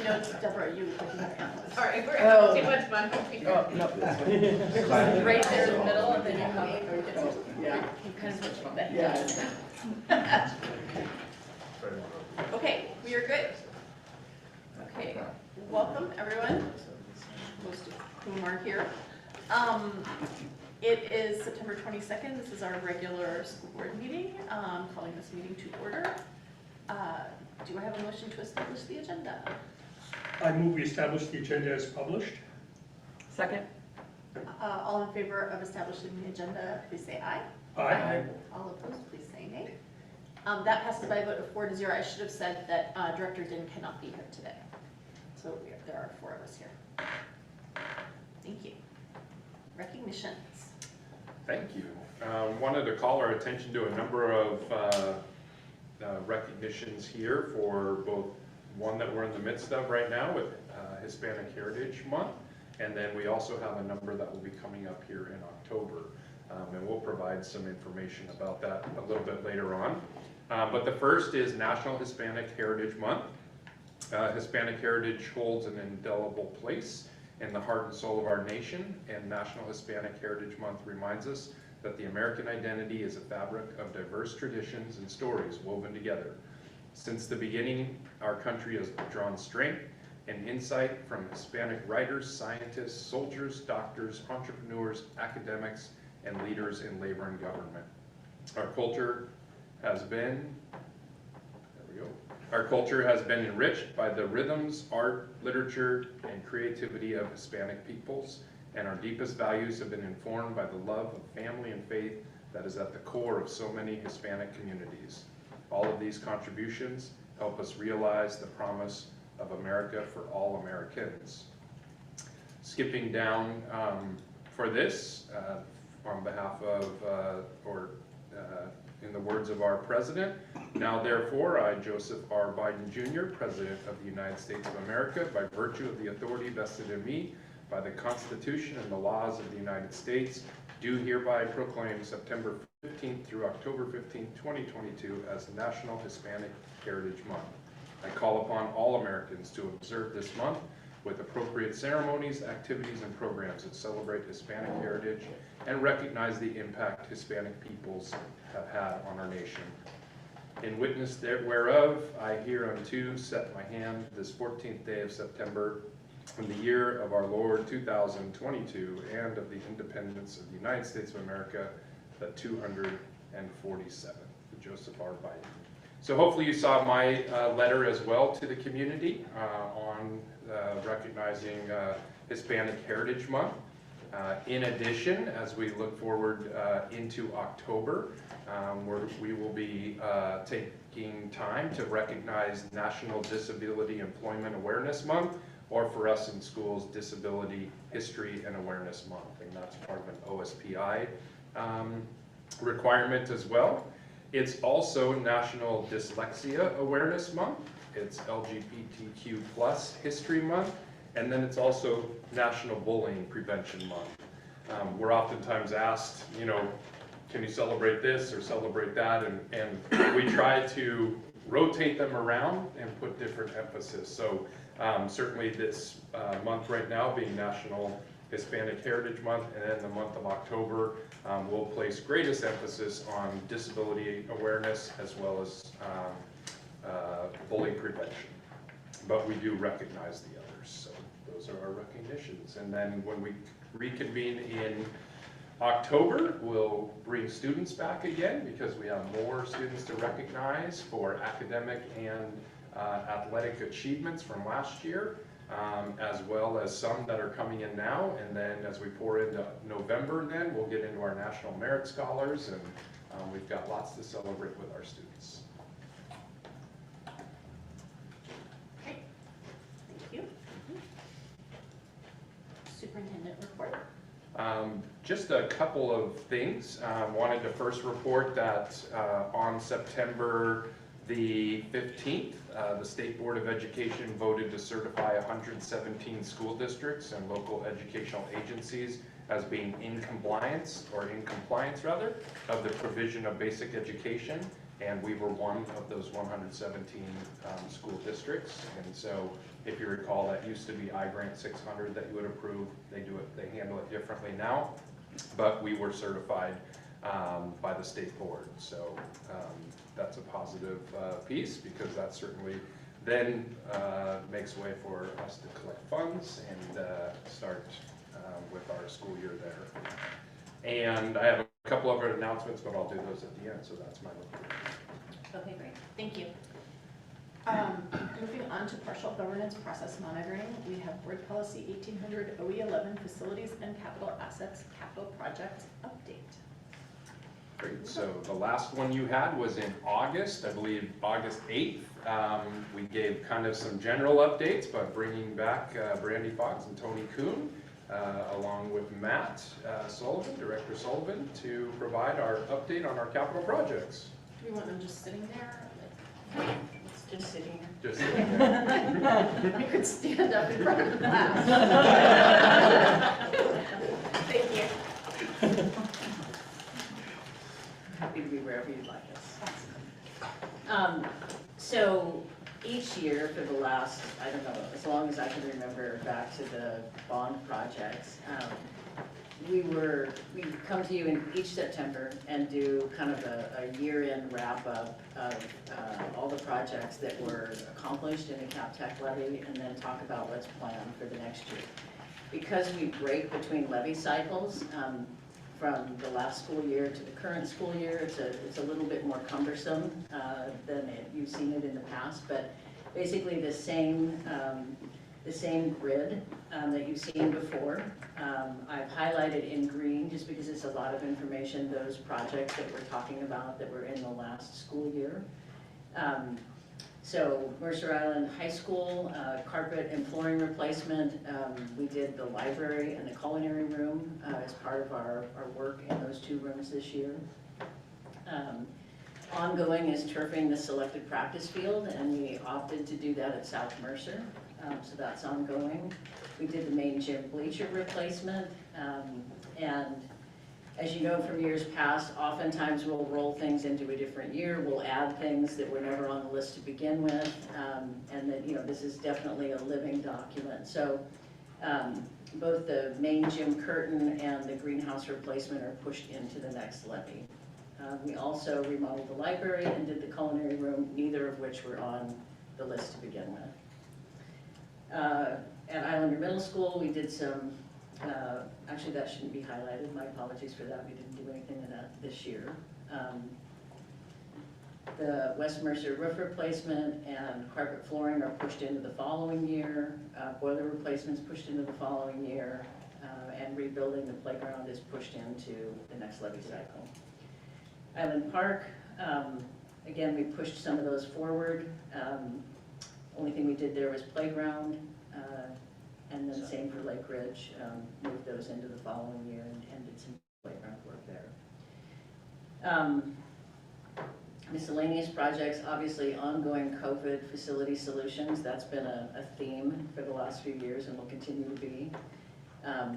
You know, it's Deborah, you have analysts. Sorry, we're having too much fun. Oh, no, that's fine. Right there in the middle, and then you come. Yeah. You kind of switch that. Yeah. Okay, we are good. Okay, welcome everyone, most of whom are here. It is September 22nd. This is our regular school board meeting. Calling this meeting to order. Do I have a motion to establish the agenda? I move we establish the agenda as published. Second? All in favor of establishing the agenda, please say aye. Aye. All opposed, please say nay. That passes by a vote of 4-0. I should have said that Director Din cannot be here today. So there are 4 of us here. Thank you. Recognitions. Thank you. Wanted to call our attention to a number of recognitions here for both one that we're in the midst of right now with Hispanic Heritage Month, and then we also have a number that will be coming up here in October. And we'll provide some information about that a little bit later on. But the first is National Hispanic Heritage Month. Hispanic heritage holds an indelible place in the heart and soul of our nation, and National Hispanic Heritage Month reminds us that the American identity is a fabric of diverse traditions and stories woven together. Since the beginning, our country has drawn strength and insight from Hispanic writers, scientists, soldiers, doctors, entrepreneurs, academics, and leaders in labor and government. Our culture has been enriched by the rhythms, art, literature, and creativity of Hispanic peoples, and our deepest values have been informed by the love of family and faith that is at the core of so many Hispanic communities. All of these contributions help us realize the promise of America for all Americans. Skipping down for this, on behalf of, in the words of our president, now therefore I, Joseph R. Biden Jr., President of the United States of America, by virtue of the authority vested in me by the Constitution and the laws of the United States, do hereby proclaim September 15th through October 15th, 2022 as National Hispanic Heritage Month. I call upon all Americans to observe this month with appropriate ceremonies, activities, and programs that celebrate Hispanic heritage and recognize the impact Hispanic peoples have had on our nation. In witness whereof, I hereunto set my hand this 14th day of September in the year of our Lord 2022 and of the independence of the United States of America, the 247th. Joseph R. Biden. So hopefully you saw my letter as well to the community on recognizing Hispanic Heritage Month. In addition, as we look forward into October, we will be taking time to recognize National Disability Employment Awareness Month, or for us in schools, Disability History and Awareness Month, and that's part of an OSPI requirement as well. It's also National Dyslexia Awareness Month, it's LGBTQ+ History Month, and then it's also National Bullying Prevention Month. We're oftentimes asked, you know, can you celebrate this or celebrate that? And we try to rotate them around and put different emphasis. So certainly this month right now being National Hispanic Heritage Month, and then the month of October, we'll place greatest emphasis on disability awareness as well as bullying prevention. But we do recognize the others, so those are our recognitions. And then when we reconvene in October, we'll bring students back again because we have more students to recognize for academic and athletic achievements from last year, as well as some that are coming in now. And then as we pour into November, then we'll get into our National Merit Scholars, and we've got lots to celebrate with our students. Okay, thank you. Superintendent report. Just a couple of things. Wanted to first report that on September the 15th, the State Board of Education voted to certify 117 school districts and local educational agencies as being in compliance rather, of the provision of basic education And we were one of those 117 school districts. And so if you recall, that used to be iGrant 600 that you would approve. They handle it differently now, but we were certified by the state board. So that's a positive piece, because that certainly then makes way for us to collect funds and start with our school year there. And I have a couple other announcements, but I'll do those at the end, so that's my report. Okay, great, thank you. Moving on to partial governance process monitoring, we have board policy 1800 OE11 facilities and capital assets capital project update. Great, so the last one you had was in August, I believe August 8th. We gave kind of some general updates, but bringing back Brandy Fox and Tony Kuhn, along with Matt Sullivan, Director Sullivan, to provide our update on our capital projects. Do we want them just sitting there? Just sitting here. Just sitting there. We could stand up in front of that. Thank you. Happy to be wherever you'd like us. So each year for the last, I don't know, as long as I can remember back to the bond projects, we come to you in each September and do kind of a year-end wrap-up of all the projects that were accomplished in the CapTech levy, and then talk about what's planned for the next year. Because we break between levy cycles, from the last school year to the current school year, it's a little bit more cumbersome than you've seen it in the past, but basically the same grid that you've seen before. I've highlighted in green, just because it's a lot of information, those projects that we're talking about that were in the last school year. So Mercer Island High School, carpet and flooring replacement. We did the library and the culinary room as part of our work in those two rooms this year. Ongoing is turfing the selected practice field, and we opted to do that at South Mercer. So that's ongoing. We did the main gym bleacher replacement, and as you know from years past, oftentimes we'll roll things into a different year. We'll add things that were never on the list to begin with, and that, you know, this is definitely a living document. So both the main gym curtain and the greenhouse replacement are pushed into the next levy. We also remodeled the library and did the culinary room, neither of which were on the list to begin with. At Islander Middle School, we did some, actually that shouldn't be highlighted, my apologies for that, we didn't do anything in that this year. The West Mercer roof replacement and carpet flooring are pushed into the following year, boiler replacements pushed into the following year, and rebuilding the playground is pushed into the next levy cycle. Island Park, again, we pushed some of those forward. Only thing we did there was playground, and then same for Lake Ridge, moved those into the following year and did some playground work there. Miscellaneous projects, obviously ongoing COVID facility solutions, that's been a theme for the last few years and will continue to be.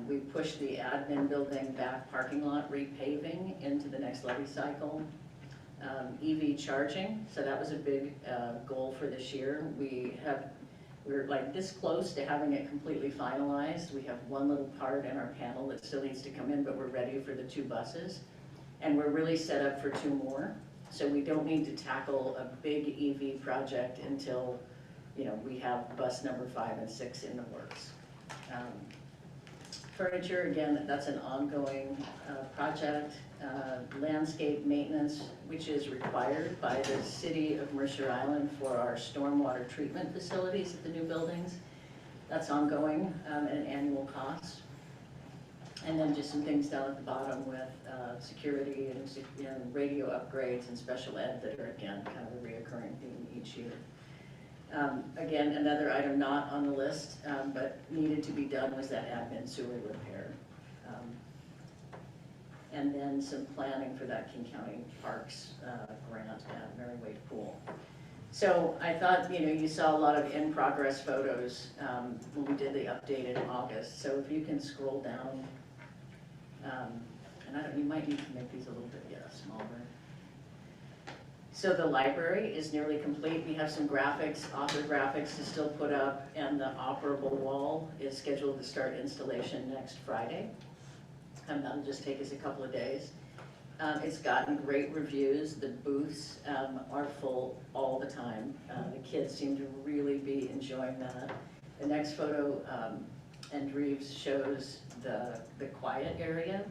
We pushed the admin building back parking lot repaving into the next levy cycle. EV charging, so that was a big goal for this year. We're like this close to having it completely finalized. We have one little part in our panel that still needs to come in, but we're ready for the 2 buses. And we're really set up for 2 more. So we don't need to tackle a big EV project until, you know, we have bus number 5 and 6 in the works. Furniture, again, that's an ongoing project. Landscape maintenance, which is required by the city of Mercer Island for our stormwater treatment facilities at the new buildings. That's ongoing at an annual cost. And then just some things down at the bottom with security and radio upgrades and special ed that are, again, kind of a reoccurring theme each year. Again, another item not on the list, but needed to be done was that admin sewer repair. And then some planning for that King County Parks grant at Mary Wade Pool. So I thought, you know, you saw a lot of in-progress photos when we did the update in August. So if you can scroll down, and you might need to make these a little bit, smaller. So the library is nearly complete. We have some graphics, author graphics to still put up, and the operable wall is scheduled to start installation next Friday. And that'll just take us a couple of days. It's gotten great reviews. The booths are full all the time. The kids seem to really be enjoying that. The next photo, Andreeves shows the quiet area,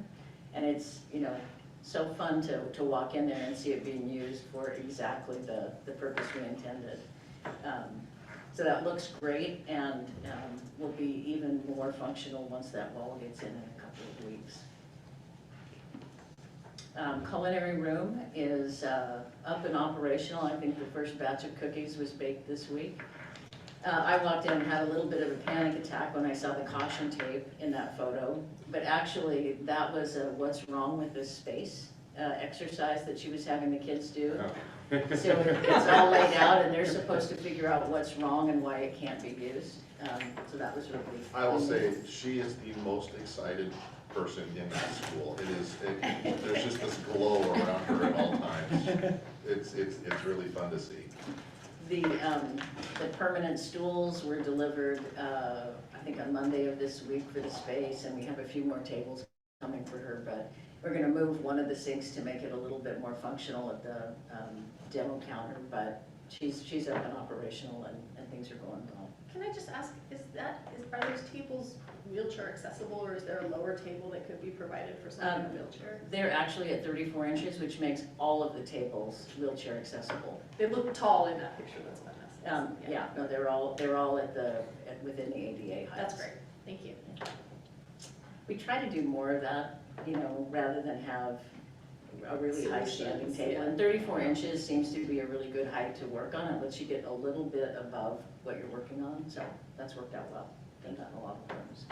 and it's, you know, so fun to walk in there and see it being used for exactly the purpose we intended. So that looks great, and will be even more functional once that wall gets in a couple of weeks. Culinary room is up and operational. I think the first batch of cookies was baked this week. I walked in and had a little bit of a panic attack when I saw the caution tape in that photo, but actually that was a what's wrong with this space exercise that she was having the kids do. Oh. So it's all laid out, and they're supposed to figure out what's wrong and why it can't be used. So that was really. I will say, she is the most excited person in that school. There's just this glow around her at all times. It's really fun to see. The permanent stools were delivered, I think on Monday of this week for the space, and we have a few more tables coming for her, but we're gonna move one of the sinks to make it a little bit more functional at the demo counter, but she's up and operational, and things are going well. Can I just ask, are those tables wheelchair accessible, or is there a lower table that could be provided for someone in a wheelchair? They're actually at 34 inches, which makes all of the tables wheelchair accessible. They look tall in that picture, that's what I'm asking. Yeah, no, they're all within the ADA height. That's great, thank you. We try to do more of that, you know, rather than have a really high standing Solutions, table. yeah. And 34 inches seems to be a really good height to work on. It lets you get a little bit above what you're working on, so that's worked out well. Done that in a lot of rooms.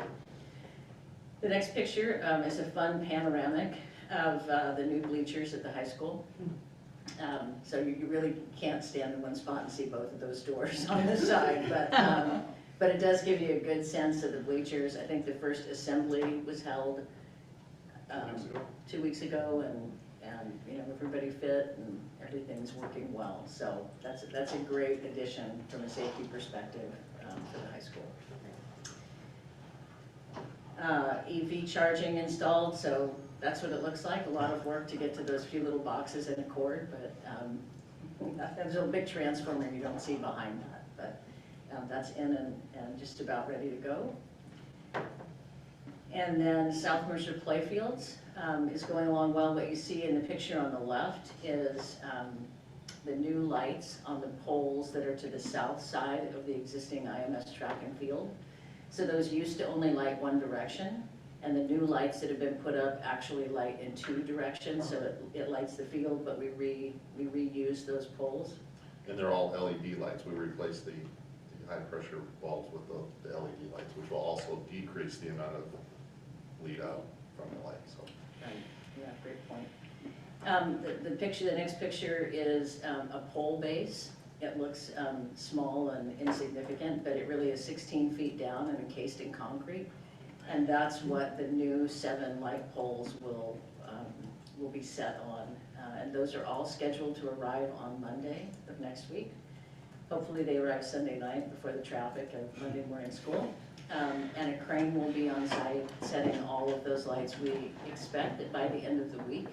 The next picture is a fun panoramic of the new bleachers at the high school. So you really can't stand in one spot and see both of those doors on the side, but it does give you a good sense of the bleachers. I think the first assembly was held 2 weeks ago, and you know, everybody fit and everything's working well. So that's a great addition from a safety perspective for the high school. EV charging installed, so that's what it looks like. A lot of work to get to those few little boxes and a cord, but there's a big transformer you don't see behind that, but that's in and just about ready to go. And then South Mercer Playfields is going along well. What you see in the picture on the left is the new lights on the poles that are to the south side of the existing IMS track and field. So those used to only light one direction, and the new lights that have been put up actually light in two directions, so it lights the field, but we reuse those poles. And they're all LED lights. We replaced the high pressure bulbs with the LED lights, which will also decrease the amount of lead out from the light, so. Right. Yeah, great point. The next picture is a pole base. It looks small and insignificant, but it really is 16 feet down and encased in concrete. And that's what the new 7 light poles will be set on. And those are all scheduled to arrive on Monday of next week. Hopefully they arrive Sunday night before the traffic of Monday morning school. And a crane will be on site setting all of those lights. We expect that by the end of the week,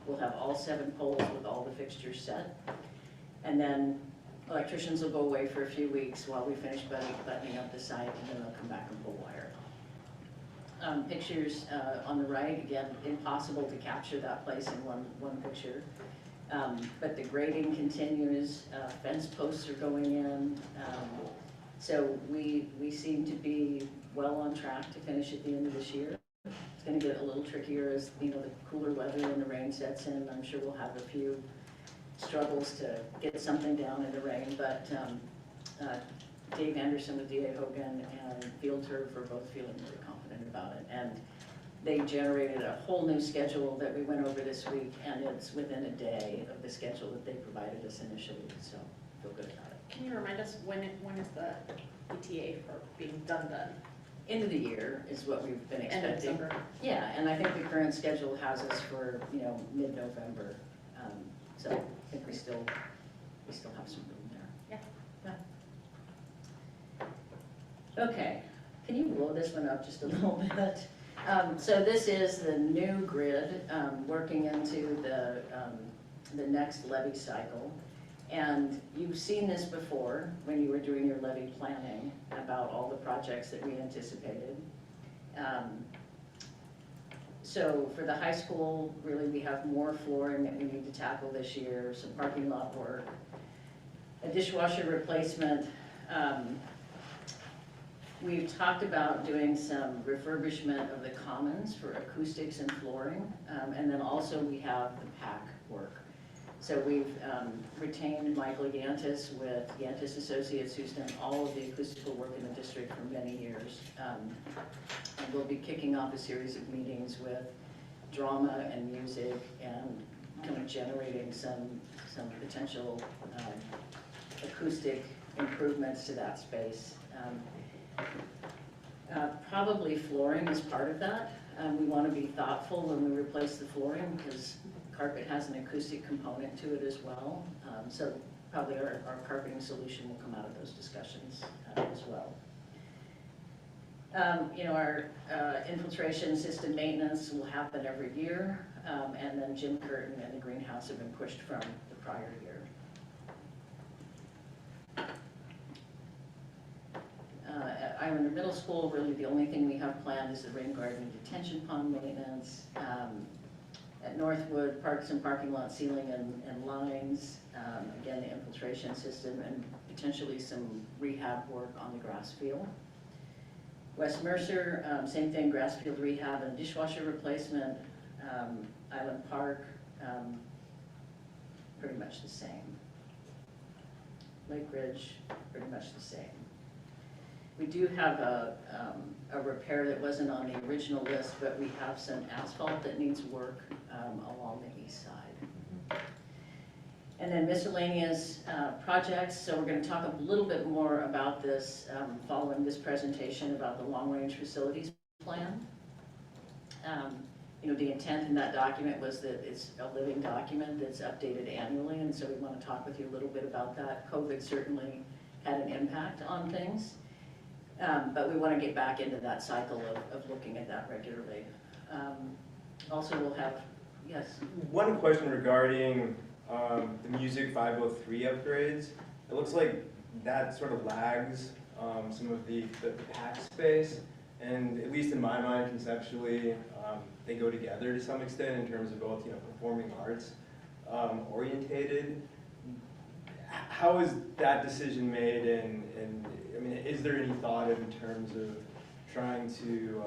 we'll have all 7 poles with all the fixtures set. And then electricians will go away for a few weeks while we finish buttoning up the site, and then they'll come back and pull wire. Pictures on the right, again, impossible to capture that place in one picture. But the grading continues, fence posts are going in. So we seem to be well on track to finish at the end of this year. It's going to get a little trickier as, you know, the cooler weather and the rain sets in. I'm sure we'll have a few struggles to get something down in the rain, but Dave Anderson with D.A. Hogan and Field Turf are both feeling really confident about it. And they generated a whole new schedule that we went over this week, and it's within a day of the schedule that they provided us initially, so I feel good about it. Can you remind us when is the ETA for being done? End of the year is what we've been End of expecting. December. Yeah, and I think the current schedule has us for, you know, mid-November. So think we still have some room there. Yeah. Okay, can you blow this one up just a little bit? So this is the new grid, working into the next levy cycle. And you've seen this before when you were doing your levy planning about all the projects that we anticipated. So for the high school, really we have more flooring that we need to tackle this year, some parking lot work, a dishwasher replacement. We've talked about doing some refurbishment of the commons for acoustics and flooring, and then also we have the PAC work. So we've retained Michael Yantis with Yantis Associates, who's done all of the acoustical work in the district for many years. And we'll be kicking off a series of meetings with drama and music and kind of generating some potential acoustic improvements to that space. Probably flooring is part of that. We want to be thoughtful when we replace the flooring because carpet has an acoustic component to it as well. So probably our carpeting solution will come out of those discussions as well. Our infiltration system maintenance will happen every year, and then Jim Curtin and the greenhouse have been pushed from the prior year. At Islander Middle School, really the only thing we have planned is the rain garden detention pond maintenance. At Northwood, parks and parking lot ceiling and lines, again, the infiltration system, and potentially some rehab work on the grass field. West Mercer, same thing, grass field rehab and dishwasher replacement. Island Park, pretty much the same. Lake Ridge, pretty much the same. We do have a repair that wasn't on the original list, but we have some asphalt that needs work along the east side. And then miscellaneous projects, so we're going to talk a little bit more about this following this presentation about the long-range facilities plan. The intent in that document was that it's a living document that's updated annually, and so we want to talk with you a little bit about that. COVID certainly had an impact on things, but we want to get back into that cycle of looking at that regularly. Also, we'll have, yes? One question regarding the Music 503 upgrades. It looks like that sort of lags some of the PAC space, and at least in my mind, conceptually, they go together to some extent in terms of both, performing arts orientated. How is that decision made, and I mean, is there any thought in terms of trying to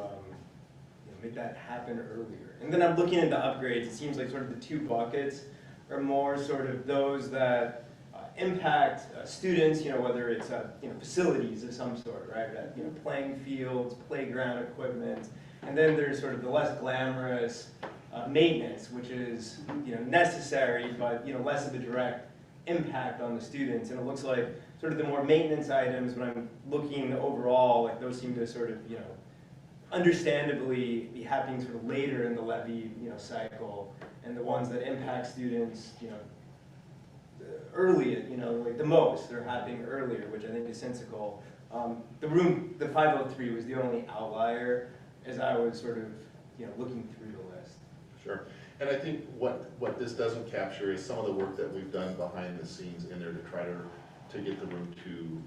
make that happen earlier? And then I'm looking into upgrades. It seems like sort of the two buckets are more sort of those that impact students, whether it's facilities of some sort, right? Playing fields, playground equipment, and then there's sort of the less glamorous maintenance, which is necessary, but less of a direct impact on the students. And it looks like sort of the more maintenance items, when I'm looking overall, like those seem to sort of understandably be happening sort of later in the levy cycle, and the ones that impact students early, like the most, they're happening earlier, which I think is sensical. The 503 was the only outlier as I was sort of looking through the list. Sure. And I think what this doesn't capture is some of the work that we've done behind the scenes in there to try to get the room to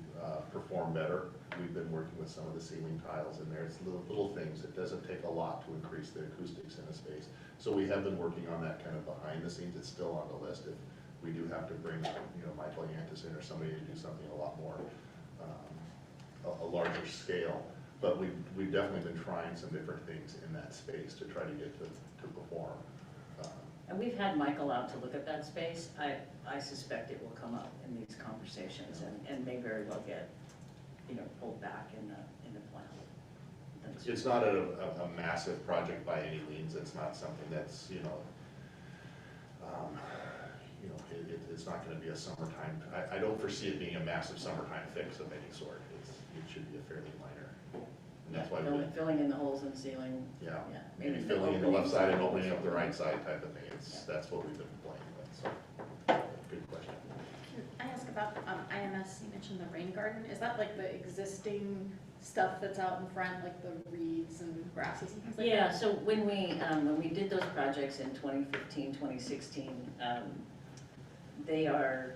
perform better. We've been working with some of the ceiling tiles in there. It's little things. It doesn't take a lot to increase the acoustics in a space. So we have been working on that kind of behind the scenes. It's still on the list. If we do have to bring Michael Yantis in or somebody to do something a lot more, a larger scale. But we've definitely been trying some different things in that space to try to get to perform. And we've had Michael out to look at that space. I suspect it will come up in these conversations and may very well get pulled back in the plan. It's not a massive project by any means. It's not something that's it's not going to be a summertime. I don't foresee it being a massive summertime fix of any sort. It should be a fairly minor. And that's why filling in the holes in the ceiling. Yeah, maybe filling in the left side and opening up the right side type of thing. That's what we've been playing with. So. Good question. Can I ask about IMS? You mentioned the rain garden. Is that like the existing stuff that's out in front, like the reeds and grasses and things like that? Yeah, so when we did those projects in 2015, 2016, they are,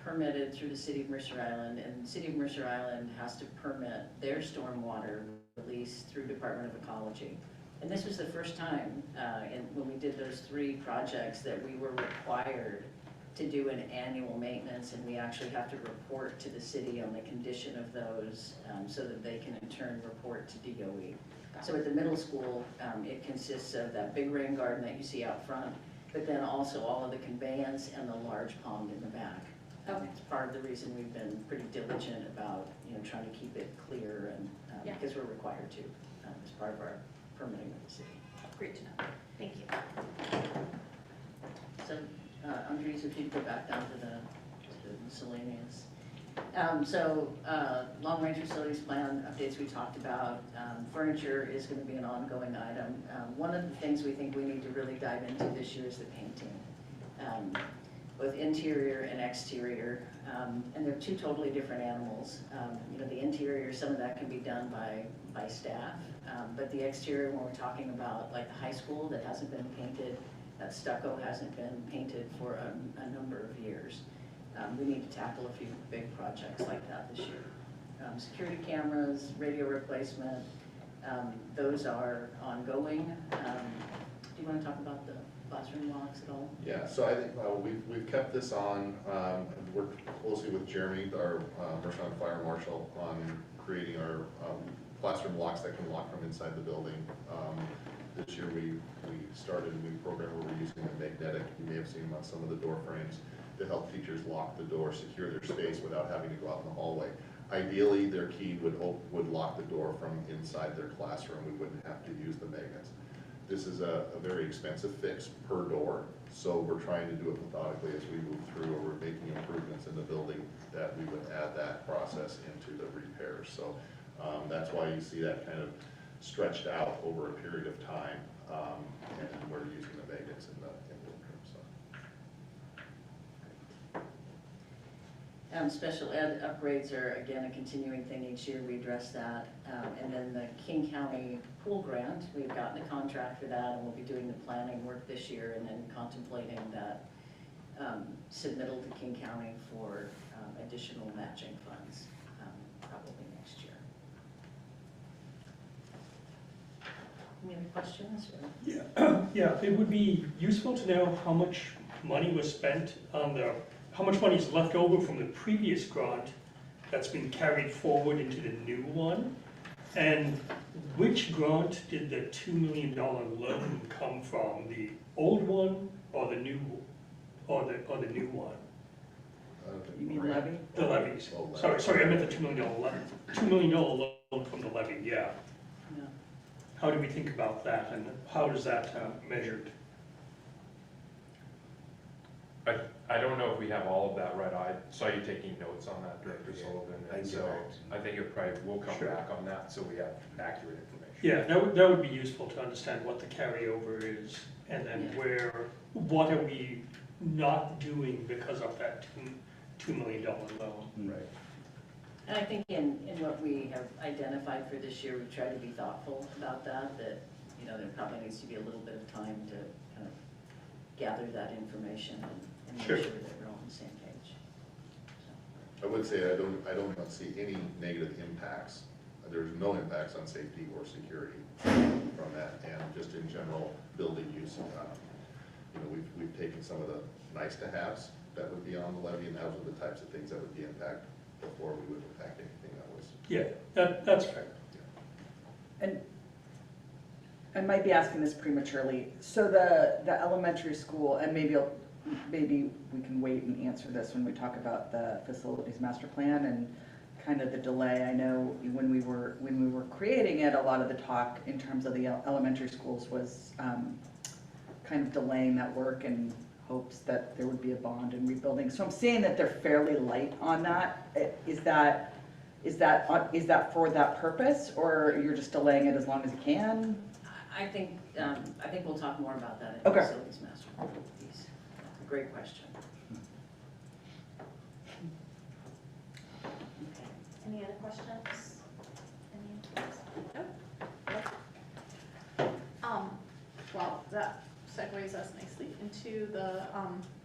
permitted through the city of Mercer Island, and the city of Mercer Island has to permit their stormwater release through Department of Ecology. And this was the first time, when we did those 3 projects, that we were required to do an annual maintenance, and we actually have to report to the city on the condition of those, so that they can in turn report to DOE. So at the middle school, it consists of that big rain garden that you see out front, but then also all of the conveyance and the large pond in the back. Okay. It's part of the reason we've been pretty diligent about, trying to keep it clear, and Yeah. because we're required to, as part of our permitting of the city. Great to know. Thank you. So, Andres, if you'd go back down to the miscellaneous. Long-range facilities plan updates we talked about. Furniture is going to be an ongoing item. One of the things we think we need to really dive into this year is the painting, both interior and exterior. And they're 2 totally different animals. The interior, some of that can be done by staff, but the exterior, when we're talking about like the high school that hasn't been painted, that stucco hasn't been painted for a number of years. We need to tackle a few big projects like that this year. Security cameras, radio replacement, those are ongoing. Do you want to talk about the classroom locks at all? Yeah, so I think we've kept this on, and worked closely with Jeremy, our Mercer Island Fire Marshal, on creating our classroom locks that can lock from inside the building. This year we started a new program where we're using a magnetic, you may have seen them on some of the door frames, to help teachers lock the door, secure their space without having to go out in the hallway. Ideally, their key would lock the door from inside their classroom. We wouldn't have to use the magnets. This is a very expensive fix per door, so we're trying to do it methodically as we move through, or we're making improvements in the building that we would add that process into the repairs. So that's why you see that kind of stretched out over a period of time, and we're using the magnets in the room. So. Special ed upgrades are, again, a continuing thing. Each year we address that. And then the King County pool grant, we've gotten a contract for that, and we'll be doing the planning work this year, and then contemplating that submittal to King County for additional matching funds, probably next year. Any other questions? Or? Yeah, it would be useful to know how much money was spent on how much money is left over from the previous grant that's been carried forward into the new one, and which grant did the $2 million loan come from, the old one or the new, or the new one? You mean levy? The levies. Oh, levy. Sorry, I meant the $2 million levy. $2 million loan from the levy, yeah. Yeah. How do we think about that, and how is that measured? I don't know if we have all of that right. I saw you taking notes on that, Director Sullivan, and so I think it probably will come Sure. back on that, so we have accurate information. Yeah, that would be useful to understand what the carryover is, and then Yeah. what are we not doing because of that $2 million loan? Right. And I think in what we have identified for this year, we've tried to be thoughtful about that, there probably needs to be a little bit of time to kind of gather that information and make Sure. sure that we're all on the same page. I would say I don't see any negative impacts. There's no impacts on safety or security from that, and just in general building use. We've taken some of the nice to haves that would be on the levy, and those are the types of things that would be impacted before we would impact anything that was. Yeah, that's fair. And I might be asking this prematurely. So the elementary school, and maybe we can wait and answer this when we talk about the facilities master plan and kind of the delay. I know when we were creating it, a lot of the talk in terms of the elementary schools was kind of delaying that work in hopes that there would be a bond and rebuilding. So I'm seeing that they're fairly light on that. Is that for that purpose, or you're just delaying it as long as you can? I think we'll talk more about that in the Okay. facilities master plan piece. Great question. Any other questions? Nope. Well, that segues us nicely into the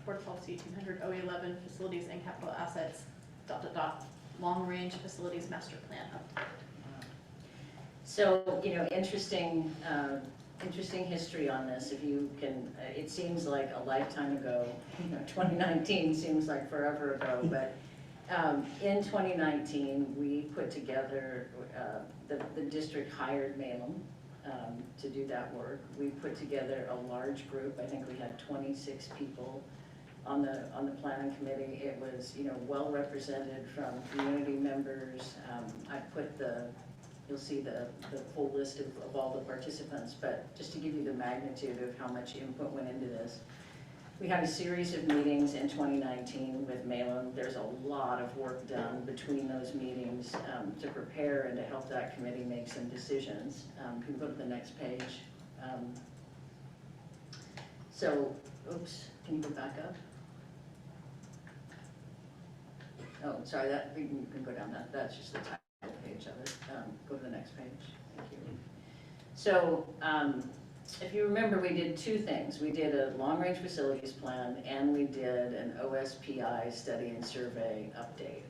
Board Policy 1800 OE11 Facilities and Capital Assets ... Long Range Facilities Master Plan update. So, interesting history on this. If you can, it seems like a lifetime ago. 2019 seems like forever ago, but in 2019, we put together, the district hired Malum to do that work. We put together a large group. I think we had 26 people on the planning committee. It was, well represented from community members. I put you'll see the full list of all the participants, but just to give you the magnitude of how much input went into this. We had a series of meetings in 2019 with Malum. There's a lot of work done between those meetings to prepare and to help that committee make some decisions. Can you go to the next page? Oops, can you go back up? Oh, sorry, you can go down that's just the title page of it. Go to the next page, thank you. So, if you remember, we did two things. We did a long-range facilities plan and we did an OSPI study and survey update.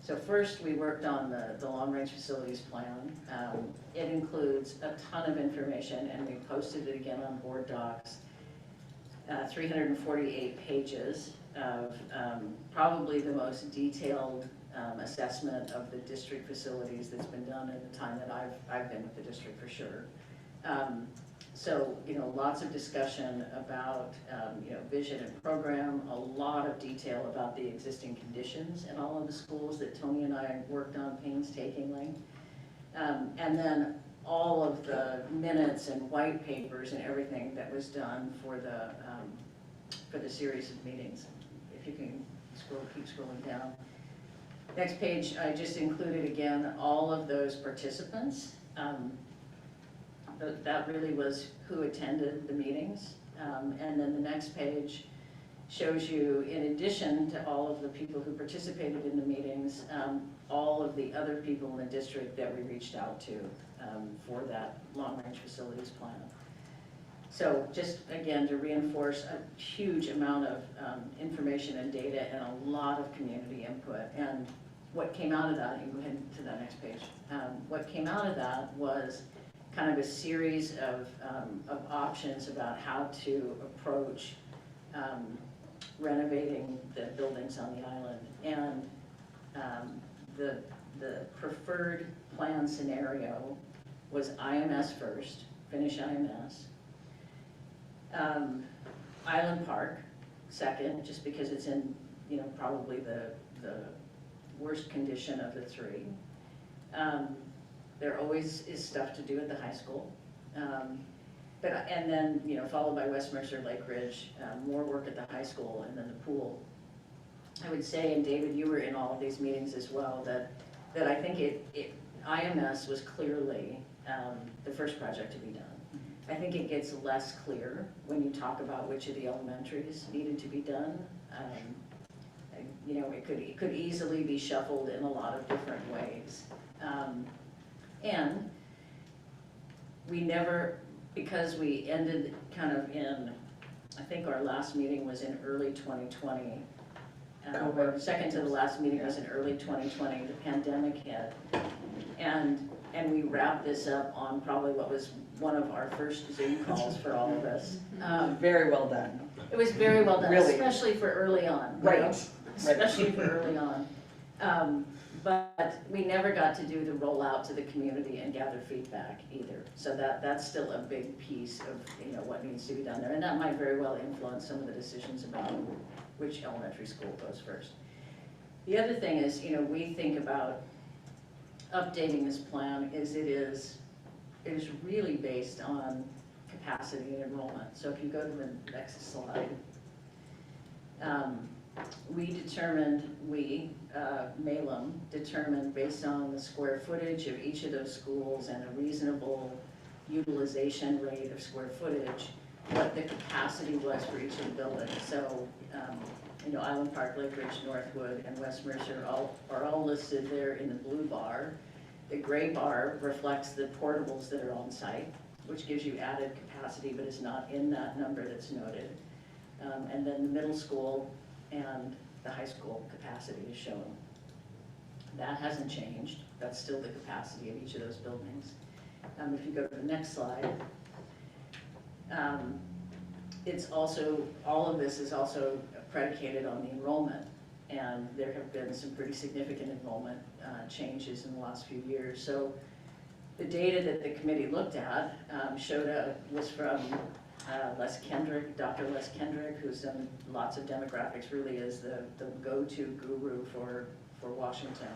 So first, we worked on the long-range facilities plan. It includes a ton of information and we posted it again on board docs. 348 pages of probably the most detailed assessment of the district facilities that's been done in the time that I've been with the district for sure. So, lots of discussion about, vision and program, a lot of detail about the existing conditions in all of the schools that Tony and I worked on painstakingly. And then all of the minutes and white papers and everything that was done for the series of meetings. If you can keep scrolling down. Next page, I just included again all of those participants. That really was who attended the meetings. And then the next page shows you, in addition to all of the people who participated in the meetings, all of the other people in the district that we reached out to for that long-range facilities plan. So just again, to reinforce a huge amount of information and data and a lot of community input. And what came out of that, you can go ahead to that next page. What came out of that was kind of a series of options about how to approach renovating the buildings on the island. And the preferred plan scenario was IMS first, finish IMS. Island Park second, just because it's in, probably the worst condition of the three. There always is stuff to do at the high school. And then, followed by West Mercer, Lake Ridge, more work at the high school, and then the pool. I would say, and David, you were in all of these meetings as well, that I think IMS was clearly the first project to be done. I think it gets less clear when you talk about which of the elementaries needed to be done. It could easily be shuffled in a lot of different ways. And we never, because we ended kind of in, I think our last meeting was in early 2020. Our second to the last meeting was in early 2020, the pandemic hit. And we wrapped this up on probably what was one of our first Zoom calls for all of us. Very well done. It was very well done, Really. especially for early on. Right. Especially for early on. But we never got to do the rollout to the community and gather feedback either. So that's still a big piece of what needs to be done there. And that might very well influence some of the decisions about which elementary school goes first. The other thing is, we think about updating this plan is it is really based on capacity and enrollment. So if you go to the next slide, Malum determined based on the square footage of each of those schools and a reasonable utilization rate of square footage, what the capacity was for each of the buildings. So Island Park, Lake Ridge, Northwood, and West Mercer are all listed there in the blue bar. The gray bar reflects the portables that are on site, which gives you added capacity, but is not in that number that's noted. And then the middle school and the high school capacity is shown. That hasn't changed. That's still the capacity of each of those buildings. If you go to the next slide, it's also, all of this is also predicated on the enrollment. And there have been some pretty significant enrollment changes in the last few years. So the data that the committee looked at was from Les Kendrick, Dr. Les Kendrick, who's done lots of demographics, really is the go-to guru for Washington.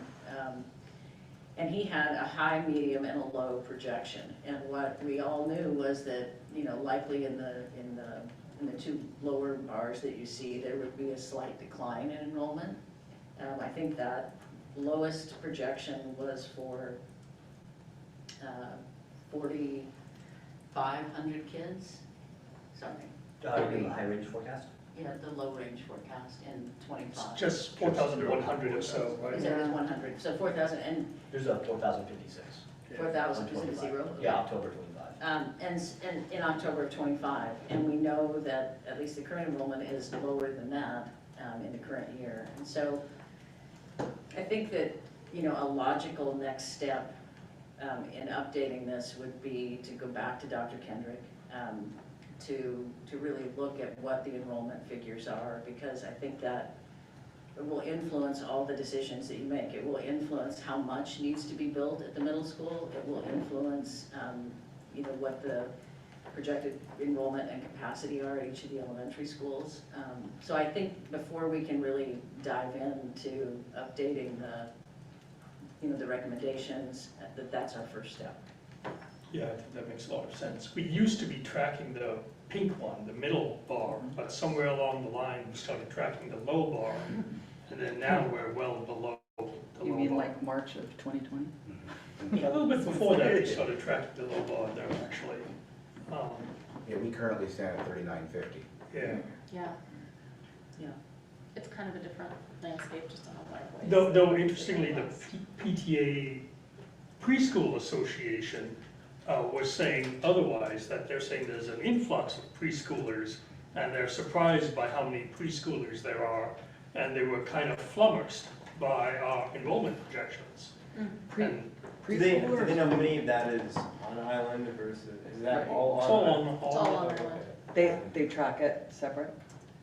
And he had a high, medium, and a low projection. And what we all knew was that, likely in the two lower bars that you see, there would be a slight decline in enrollment. I think that lowest projection was for 4,500 kids. Sorry. You mean the high range forecast? Yeah, the low range forecast in 25. Just 4,100 or so, right? Is that 100? So 4,000 and There's a 4,056. 4,000 is it zero? Yeah, October 25. And in October of 25, and we know that at least the current enrollment is lower than that in the current year. And so I think that, a logical next step in updating this would be to go back to Dr. Kendrick to really look at what the enrollment figures are, because I think that it will influence all the decisions that you make. It will influence how much needs to be built at the middle school. It will influence what the projected enrollment and capacity are at each of the elementary schools. So I think before we can really dive into updating the recommendations, that's our first step. Yeah, I think that makes a lot of sense. We used to be tracking the pink one, the middle bar, but somewhere along the line, we started tracking the low bar. And then now we're well below the low bar. You mean like March of 2020? A little bit before that, we started tracking the low bar there, actually. Yeah, we currently stand at 3950. Yeah. Yeah, Yeah. it's kind of a different landscape just in a lot of ways. Though interestingly, the PTA Preschool Association was saying otherwise, that they're saying there's an influx of preschoolers, and they're surprised by how many preschoolers there are, and they were kind of flummoxed by our enrollment projections. And Do they know how many of that is on island versus, is that all it's on all island? on, It's all on Okay. island. They track it separate?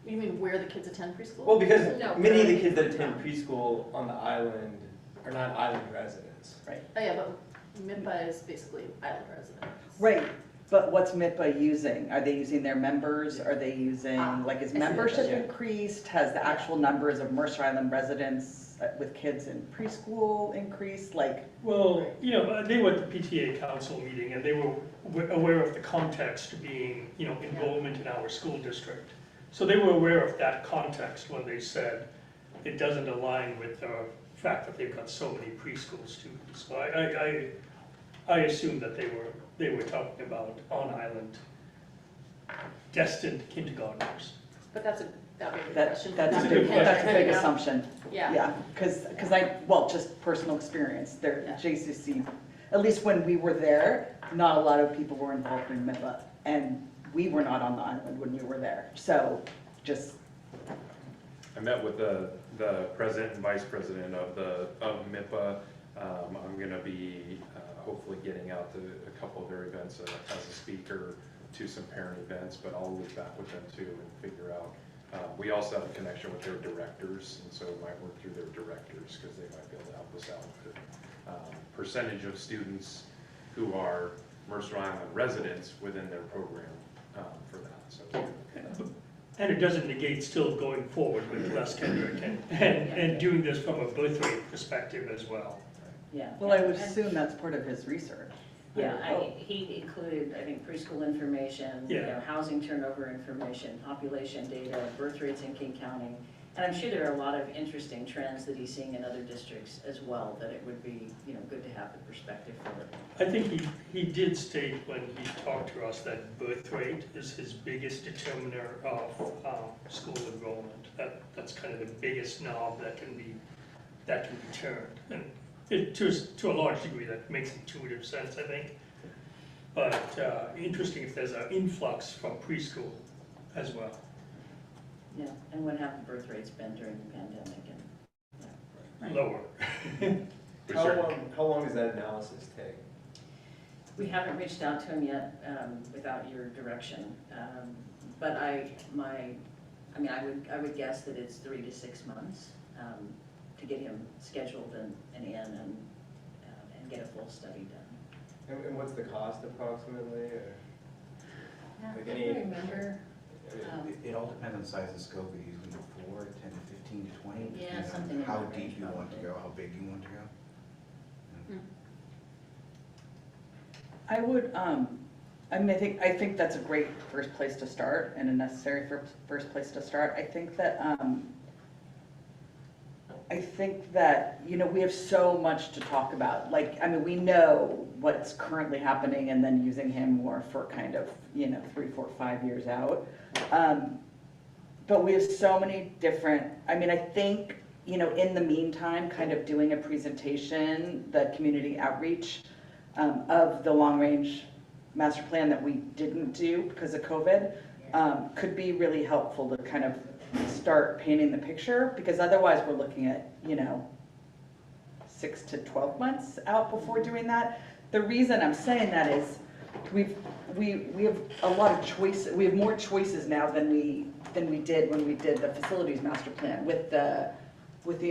You mean where the kids attend preschool? Well, because No, many of the where- kids that attend preschool on the island are not island residents. Oh yeah, but MIPA is basically island residents. Right, but what's MIPA using? Are they using their members? Are they using, like, is I see. membership Yeah. increased? Has the actual numbers of Mercer Island residents with kids in preschool increased? Like, well, they were at the PTA council meeting, and they were aware of the context being, enrollment in our school district. So they were aware of that context when they said it doesn't align with the fact that they've got so many preschool students. So I assume that they were talking about on-island destined kindergartners. But that's a good that's question. a That's a big, good that's a big Yeah. assumption. Yeah, Yeah, because just personal experience, there, Yeah. JCC, at least when we were there, not a lot of people were involved in MIPA, and we were not on the island when we were there, so just, I met with the president and vice president of MIPA. I'm gonna be hopefully getting out to a couple of their events as a speaker to some parent events, but I'll look back with them too and figure out. We also have a connection with their directors, and so we might work through their directors because they might be able to help us out with the percentage of students who are Mercer Island residents within their program for that. So. And it doesn't negate still going forward with Les Kendrick and doing this from a birth rate perspective as well. Yeah. well, I would And- assume that's part of his research. Yeah, he included, I think, preschool information, Yeah. housing turnover information, population data, birth rates in King County. And I'm sure there are a lot of interesting trends that he's seeing in other districts as well, that it would be, good to have the perspective for it. I think he did state when he talked to us that birth rate is his biggest determiner of school enrollment. That's kind of the biggest knob that can be turned. And to a large degree, that makes intuitive sense, I think. But interesting if there's an influx from preschool as well. Yeah, and what have the birth rates been during the pandemic and, Lower. We How certainly- long does that analysis take? We haven't reached out to him yet without your direction. But I would guess that it's 3 to 6 months to get him scheduled and in and get a full study done. And what's the cost approximately, or? Yeah, Like I any- don't remember. It all depends on the size and scope. It usually 4, 10 to 15 to 20. Yeah, depending on something in how that deep range you want to probably. go, how big you want to go. I would, I think that's a great first place to start and a necessary first place to start. I think that, we have so much to talk about. We know what's currently happening and then using him more for kind of, 3, 4, 5 years out. But we have so many different, I think, in the meantime, kind of doing a presentation, the community outreach of the long-range master plan that we didn't do because of COVID could be really helpful to kind of start painting the picture, because otherwise we're looking at, 6 to 12 months out before doing that. The reason I'm saying that is we have a lot of choices. We have more choices now than we did when we did the facilities master plan with the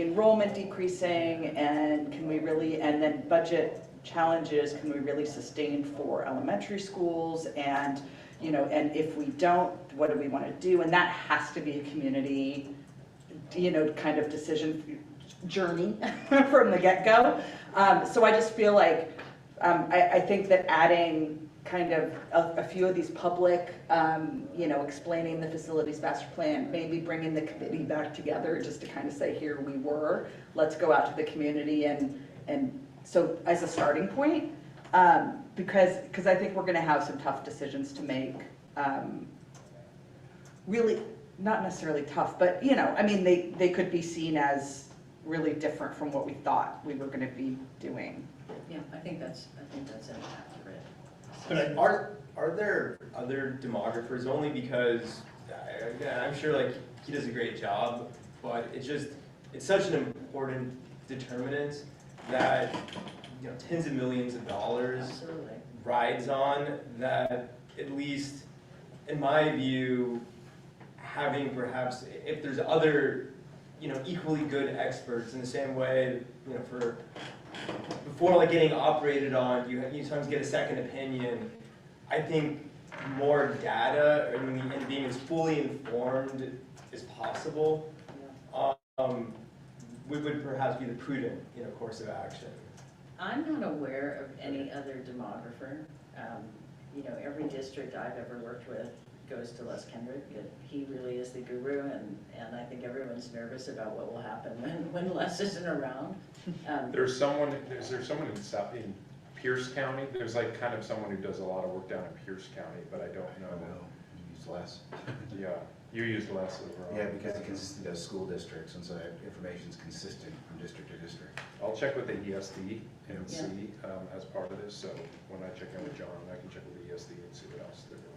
enrollment decreasing, and then budget challenges, can we really sustain for elementary schools, and and if we don't, what do we want to do? And that has to be a community kind of decision journey from the get-go. So I just feel like I think that adding kind of a few of these public, explaining the facilities master plan, maybe bringing the committee back together just to kind of say, here we were, let's go out to the community and so as a starting point, because I think we're gonna have some tough decisions to make, really, not necessarily tough, but they could be seen as really different from what we thought we were gonna be doing. Yeah, I think that's accurate. But Are there other demographers, only because, again, I'm sure like he does a great job, but it's such an important determinant that, tens of millions of dollars Absolutely. rides on, that at least, in my view, having perhaps, if there's other, equally good experts in the same way, before like getting operated on, you sometimes get a second opinion. I think more data and being as fully informed as possible would perhaps be the prudent, course of action. I'm not aware of any other demographer. Every district I've ever worked with goes to Les Kendrick. He really is the guru, and I think everyone's nervous about what will happen when Les isn't around. Is there someone in Pierce County? There's like kind of someone who does a lot of work down in Pierce County, but I don't I know. don't know, use less. Yeah, you use less overall. Yeah, because it consistently does school districts, and so that information's consistent from district to district. I'll check with the ESD and Yeah. see as part of this, so when I check in with John, I can check with the ESD and see what else they're doing.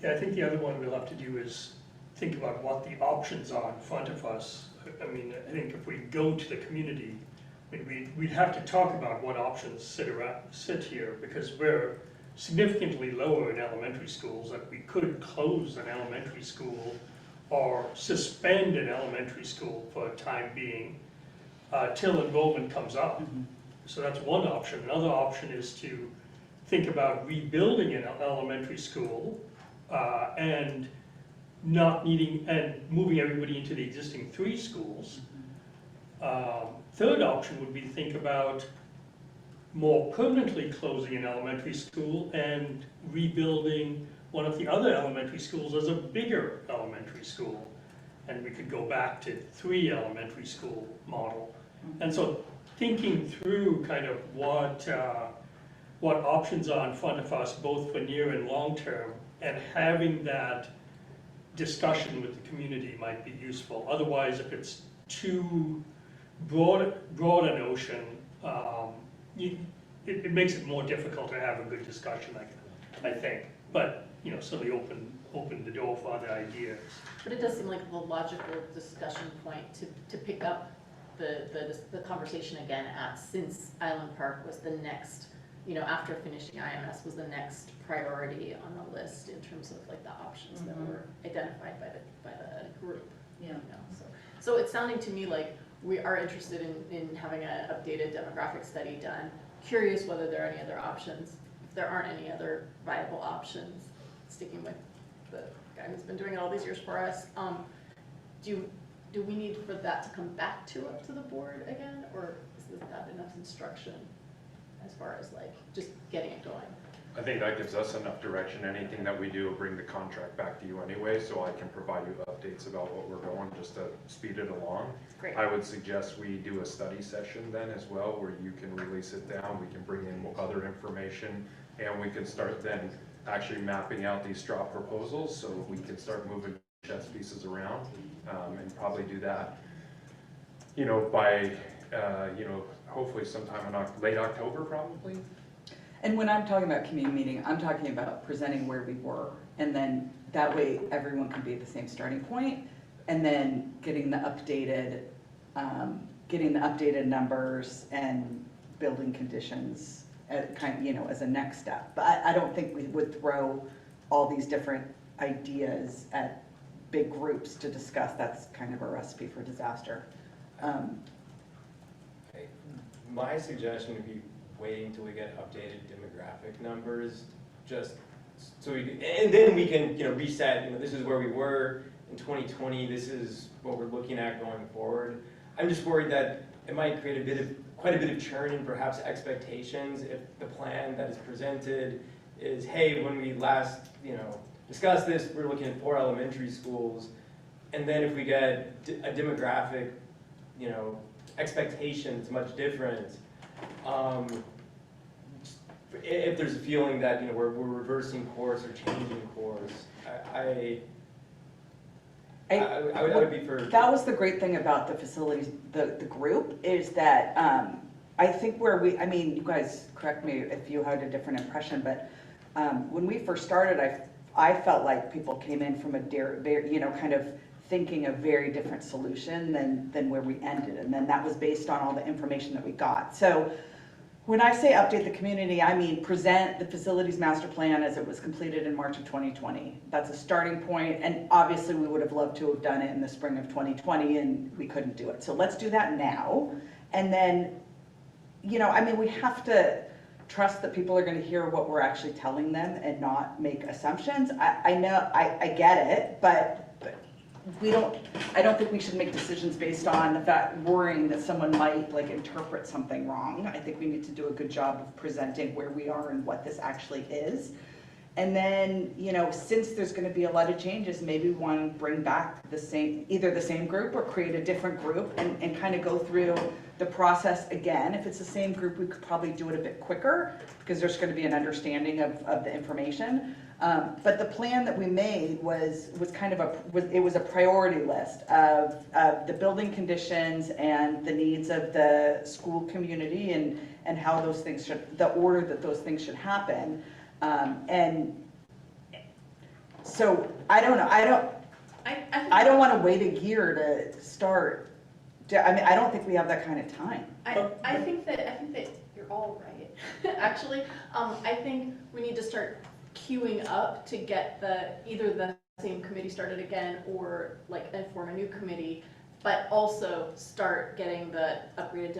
yeah, I think the other one we'll have to do is think about what the options are in front of us. I think if we go to the community, we'd have to talk about what options sit here, because we're significantly lower in elementary schools, that we could close an elementary school or suspend an elementary school for a time being till enrollment comes up. So that's one option. Another option is to think about rebuilding an elementary school and not needing, and moving everybody into the existing 3 schools. Third option would be to think about more permanently closing an elementary school and rebuilding one of the other elementary schools is a bigger elementary school, and we could go back to 3 elementary school model. And so thinking through kind of what options are in front of us, both for near and long term, and having that discussion with the community might be useful. Otherwise, if it's too broad a notion, it makes it more difficult to have a good discussion, I think. But, certainly open the door for other ideas. But it does seem like the logical discussion point to pick up the conversation again since Island Park was the next, after finishing IMS was the next priority on the list in terms of like the options that were identified by the group. Yeah. So it's sounding to me like we are interested in having an updated demographic study done. Curious whether there are any other options. If there aren't any other viable options, sticking with the guy who's been doing it all these years for us, do we need for that to come back up to the board again, or is that enough instruction as far as like just getting it going? I think that gives us enough direction. Anything that we do will bring the contract back to you anyway, so I can provide you updates about what we're going, just to speed it along. Great. I would suggest we do a study session then as well, where you can release it down, we can bring in other information, and we can start then actually mapping out these straw proposals, so we can start moving chess pieces around, and probably do that, by, hopefully sometime in late October probably. And when I'm talking about community meeting, I'm talking about presenting where we were, and then that way everyone can be at the same starting point, and then getting the updated numbers and building conditions at as a next step. But I don't think we would throw all these different ideas at big groups to discuss. That's kind of a recipe for disaster. My suggestion would be waiting until we get updated demographic numbers, just so we can, and then we can, reset, this is where we were in 2020, this is what we're looking at going forward. I'm just worried that it might create quite a bit of churn and perhaps expectations if the plan that is presented is, hey, when we last, discussed this, we're looking at 4 elementary schools, and then if we get a demographic, expectation that's much different, if there's a feeling that we're reversing course or changing course, I would be for. That was the great thing about the facilities, the group, is that I think you guys correct me if you had a different impression, but when we first started, I felt like people came in from a kind of thinking a very different solution than where we ended, and then that was based on all the information that we got. So when I say update the community, I mean present the facilities master plan as it was completed in March of 2020. That's a starting point, and obviously we would have loved to have done it in the spring of 2020, and we couldn't do it. So let's do that now, and then, we have to trust that people are going to hear what we're actually telling them and not make assumptions. I know, I get it, but I don't think we should make decisions based on the fact, worrying that someone might interpret something wrong. I think we need to do a good job of presenting where we are and what this actually is. And then, since there's going to be a lot of changes, maybe we want to bring back either the same group or create a different group and kind of go through the process again. If it's the same group, we could probably do it a bit quicker because there's going to be an understanding of the information. But the plan that we made was kind of a priority list of the building conditions and the needs of the school community and how those things the order that those things should happen. And so I don't know. I don't want to wait a year to start. I don't think we have that kind of time. I think that you're all right. Actually, I think we need to start queuing up to get either the same committee started again or form a new committee, but also start getting the updated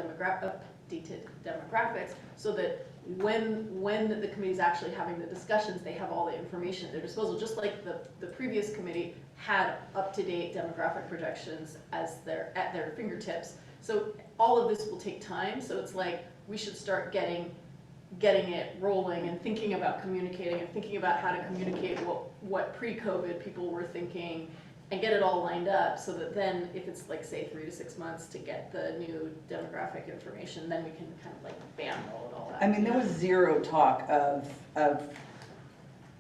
demographics so that when the committee's actually having the discussions, they have all the information at their disposal, just like the previous committee had up-to-date demographic projections at their fingertips. So all of this will take time, so it's like we should start getting getting it rolling and thinking about communicating and thinking about how to communicate what pre-COVID people were thinking and get it all lined up so that then if it's like, say, 3 to 6 months to get the new demographic information, then we can kind of like bam, roll it all out. I mean, there was zero talk of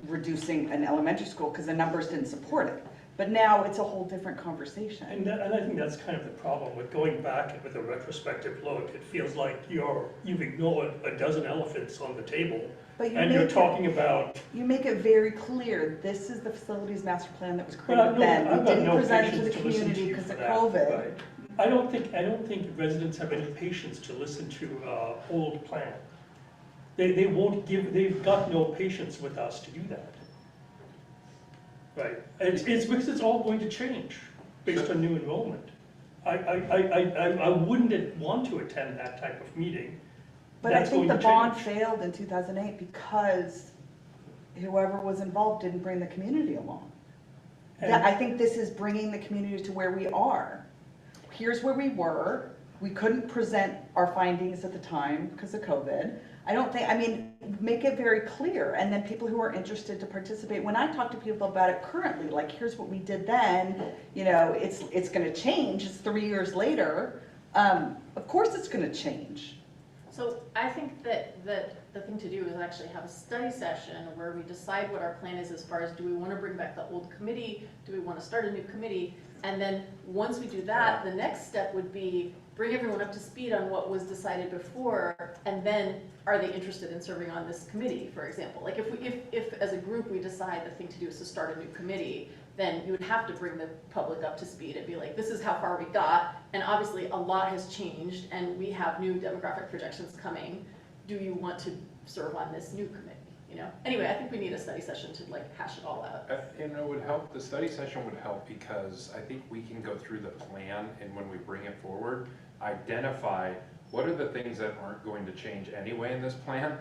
reducing an elementary school because the numbers didn't support it. But now it's a whole different conversation. And I think that's kind of the problem with going back with a retrospective look. It feels like you've ignored a dozen elephants on the table, But and you're talking about. You make it very clear, this is the facilities master plan that was Well, created then. I've We got didn't no present it to patience the to listen to community you because for of that. COVID. Right. I don't think residents have any patience to listen to old plan. They won't give. They've got no patience with us to do that. Right. It's because it's all going to change based on new enrollment. I wouldn't want to attend that type of meeting. But I That's think the going to bond change. failed in 2008 because whoever was involved didn't bring the community along. And- I think this is bringing the community to where we are. Here's where we were. We couldn't present our findings at the time because of COVID. I mean, make it very clear, and then people who are interested to participate, when I talk to people about it currently, like, here's what we did then, you know, it's gonna change, it's 3 years later, of course it's gonna change. So I think that the thing to do is actually have a study session where we decide what our plan is as far as, do we want to bring back the old committee? Do we want to start a new committee? And then once we do that, the next step would be bring everyone up to speed on what was decided before, and then are they interested in serving on this committee, for example? Like if as a group we decide the thing to do is to start a new committee, then you would have to bring the public up to speed and be like, this is how far we got, and obviously a lot has changed, and we have new demographic projections coming. Do you want to serve on this new committee? You know. Anyway, I think we need a study session to like hash it all out. And it would help, the study session would help because I think we can go through the plan and when we bring it forward, identify what are the things that aren't going to change anyway in this plan.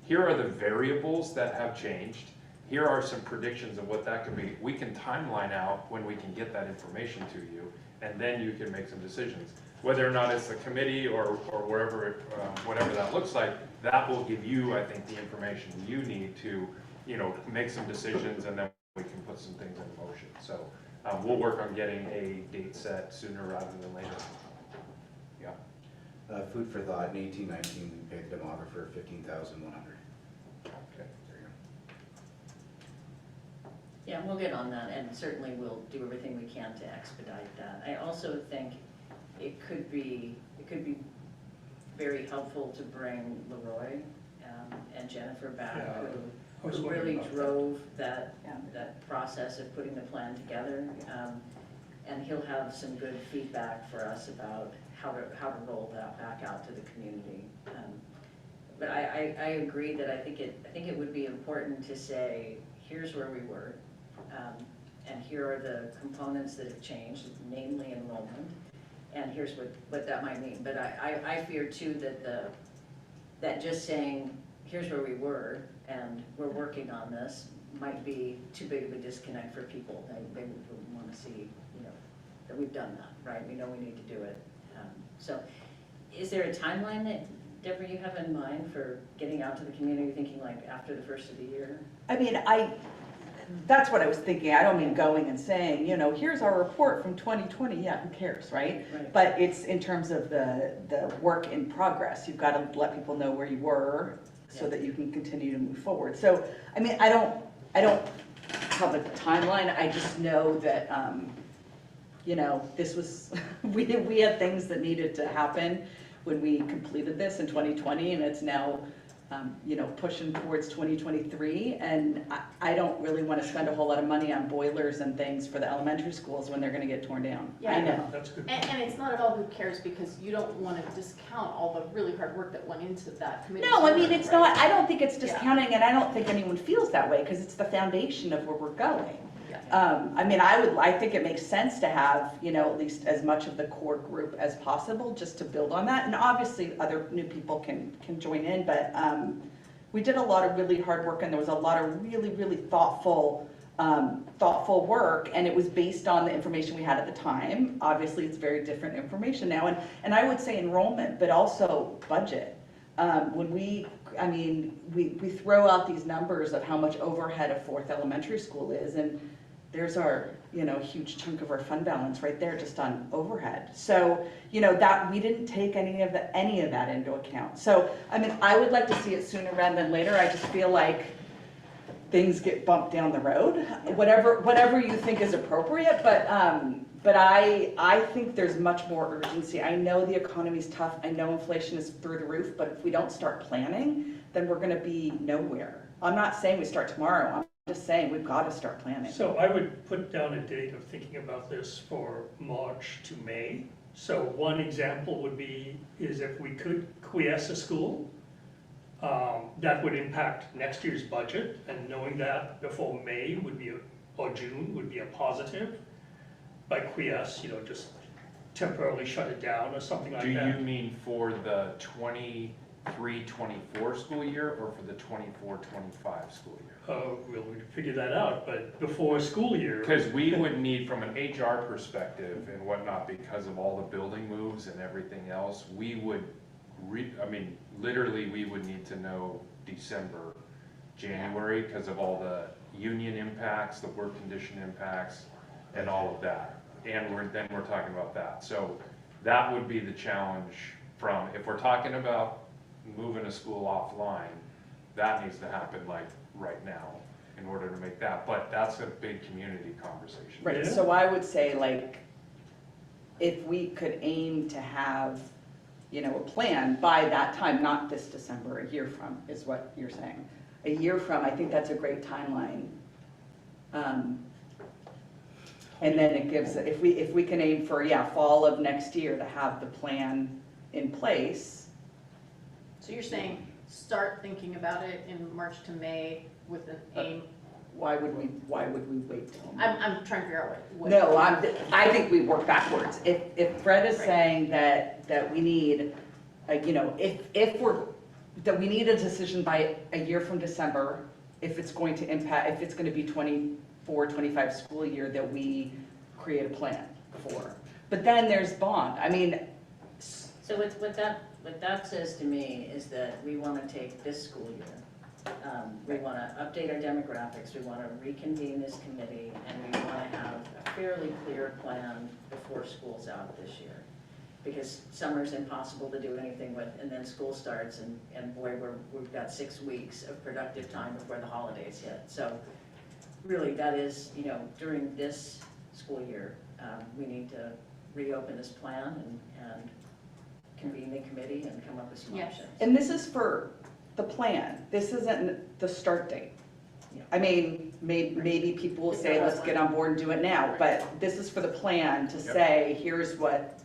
Here are the variables that have changed. Here are some predictions of what that could be. We can timeline out when we can get that information to you, and then you can make some decisions. Whether or not it's the committee or wherever, whatever that looks like, that will give you, I think, the information you need to, you know, make some decisions, and then we can put some things in motion. So we'll work on getting a date set sooner rather than later. Yeah. Food for thought, in 1819, we paid the demographer $15,100. Okay. There you go. Yeah, we'll get on that, and certainly we'll do everything we can to expedite that. I also think it could be very helpful to bring Leroy and Jennifer back, Yeah, I was who wondering really about that. drove that Yeah. process of putting the plan together. And he'll have some good feedback for us about how to roll that back out to the community. But I agree that I think it would be important to say, here's where we were, and here are the components that have changed, namely enrollment, and here's what that might mean. But I fear too that just saying, here's where we were, and we're working on this, might be too big of a disconnect for people. They would want to see, you know, that we've done that, right? We know we need to do it. So is there a timeline that, Deborah, you have in mind for getting out to the community, thinking like after the first of the year? I mean, that's what I was thinking. I don't mean going and saying, you know, here's our report from 2020. Yeah, who cares, right? Right. But it's in terms of the work in progress. You've got to let people know where you were so that you can continue to move forward. So, I mean, I don't have a timeline. I just know that, you know, this was, we had things that needed to happen when we completed this in 2020, and it's now, you know, pushing towards 2023, and I don't really want to spend a whole lot of money on boilers and things for the elementary schools when they're going to get torn down. Yeah. I know. That's good. And it's not at all who cares, because you don't want to discount all the really hard work that went into that committee. No, I mean, it's right? not, I don't think it's Yeah. discounting, and I don't think anyone feels that way, because it's the foundation of where we're going. Yeah. I mean, I think it makes sense to have, you know, at least as much of the core group as possible, just to build on that. And obviously, other new people can join in, but we did a lot of really hard work, and there was a lot of really, really thoughtful work, and it was based on the information we had at the time. Obviously, it's very different information now, and I would say enrollment, but also budget. when we throw out these numbers of how much overhead a fourth elementary school is, and there's our, huge chunk of our fund balance right there just on overhead. So, that, we didn't take any of that into account. So, I would like to see it sooner rather than later. I just feel like things get bumped down the road, whatever you think is appropriate, but I think there's much more urgency. I know the economy's tough, I know inflation is through the roof, but if we don't start planning, then we're gonna be nowhere. I'm not saying we start tomorrow, I'm just saying we've gotta start planning. So I would put down a date of thinking about this for March to May. So one example would be, is if we could quiesce a school, that would impact next year's budget, and knowing that before May would be, or June would be a positive. By quiesce, just temporarily shut it down or something like Do that. you mean for the 23-24 school year or for the 24-25 school year? We'll figure that out, but before school year. Because we would need, from an HR perspective and whatnot, because of all the building moves and everything else, we would, literally, we would need to know December, January, because of all the union impacts, the work condition impacts, and all of that. And then we're talking about that. So that would be the challenge from, if we're talking about moving a school offline, that needs to happen like right now in order to make that. But that's a big community conversation. Right, Yeah. so I would say if we could aim to have, a plan by that time, not this December, a year from, is what you're saying. A year from, I think that's a great timeline. And then it gives, if we can aim for, fall of next year to have the plan in place. So you're saying, start thinking about it in March to May with an aim? Why would we wait till? I'm trying to figure out what. No, I think we work backwards. If Fred is saying that we need, that we need a decision by a year from December, if it's going to impact, if it's going to be 24-25 school year, that we create a plan for. But then there's bond. So what that says to me is that we want to take this school year, we want to update our demographics, we want to reconvene this committee, and we want to have a fairly clear plan before school's out this year. Because summer's impossible to do anything with, and then school starts, and boy, we've got 6 weeks of productive time before the holidays hit. So really, that is, during this school year, we need to reopen this plan and convene the committee and come up with some Yes. options. And this is for the plan. This isn't the start date. Maybe people will say, let's get on board and do it now, but this is for the plan to say, here's what.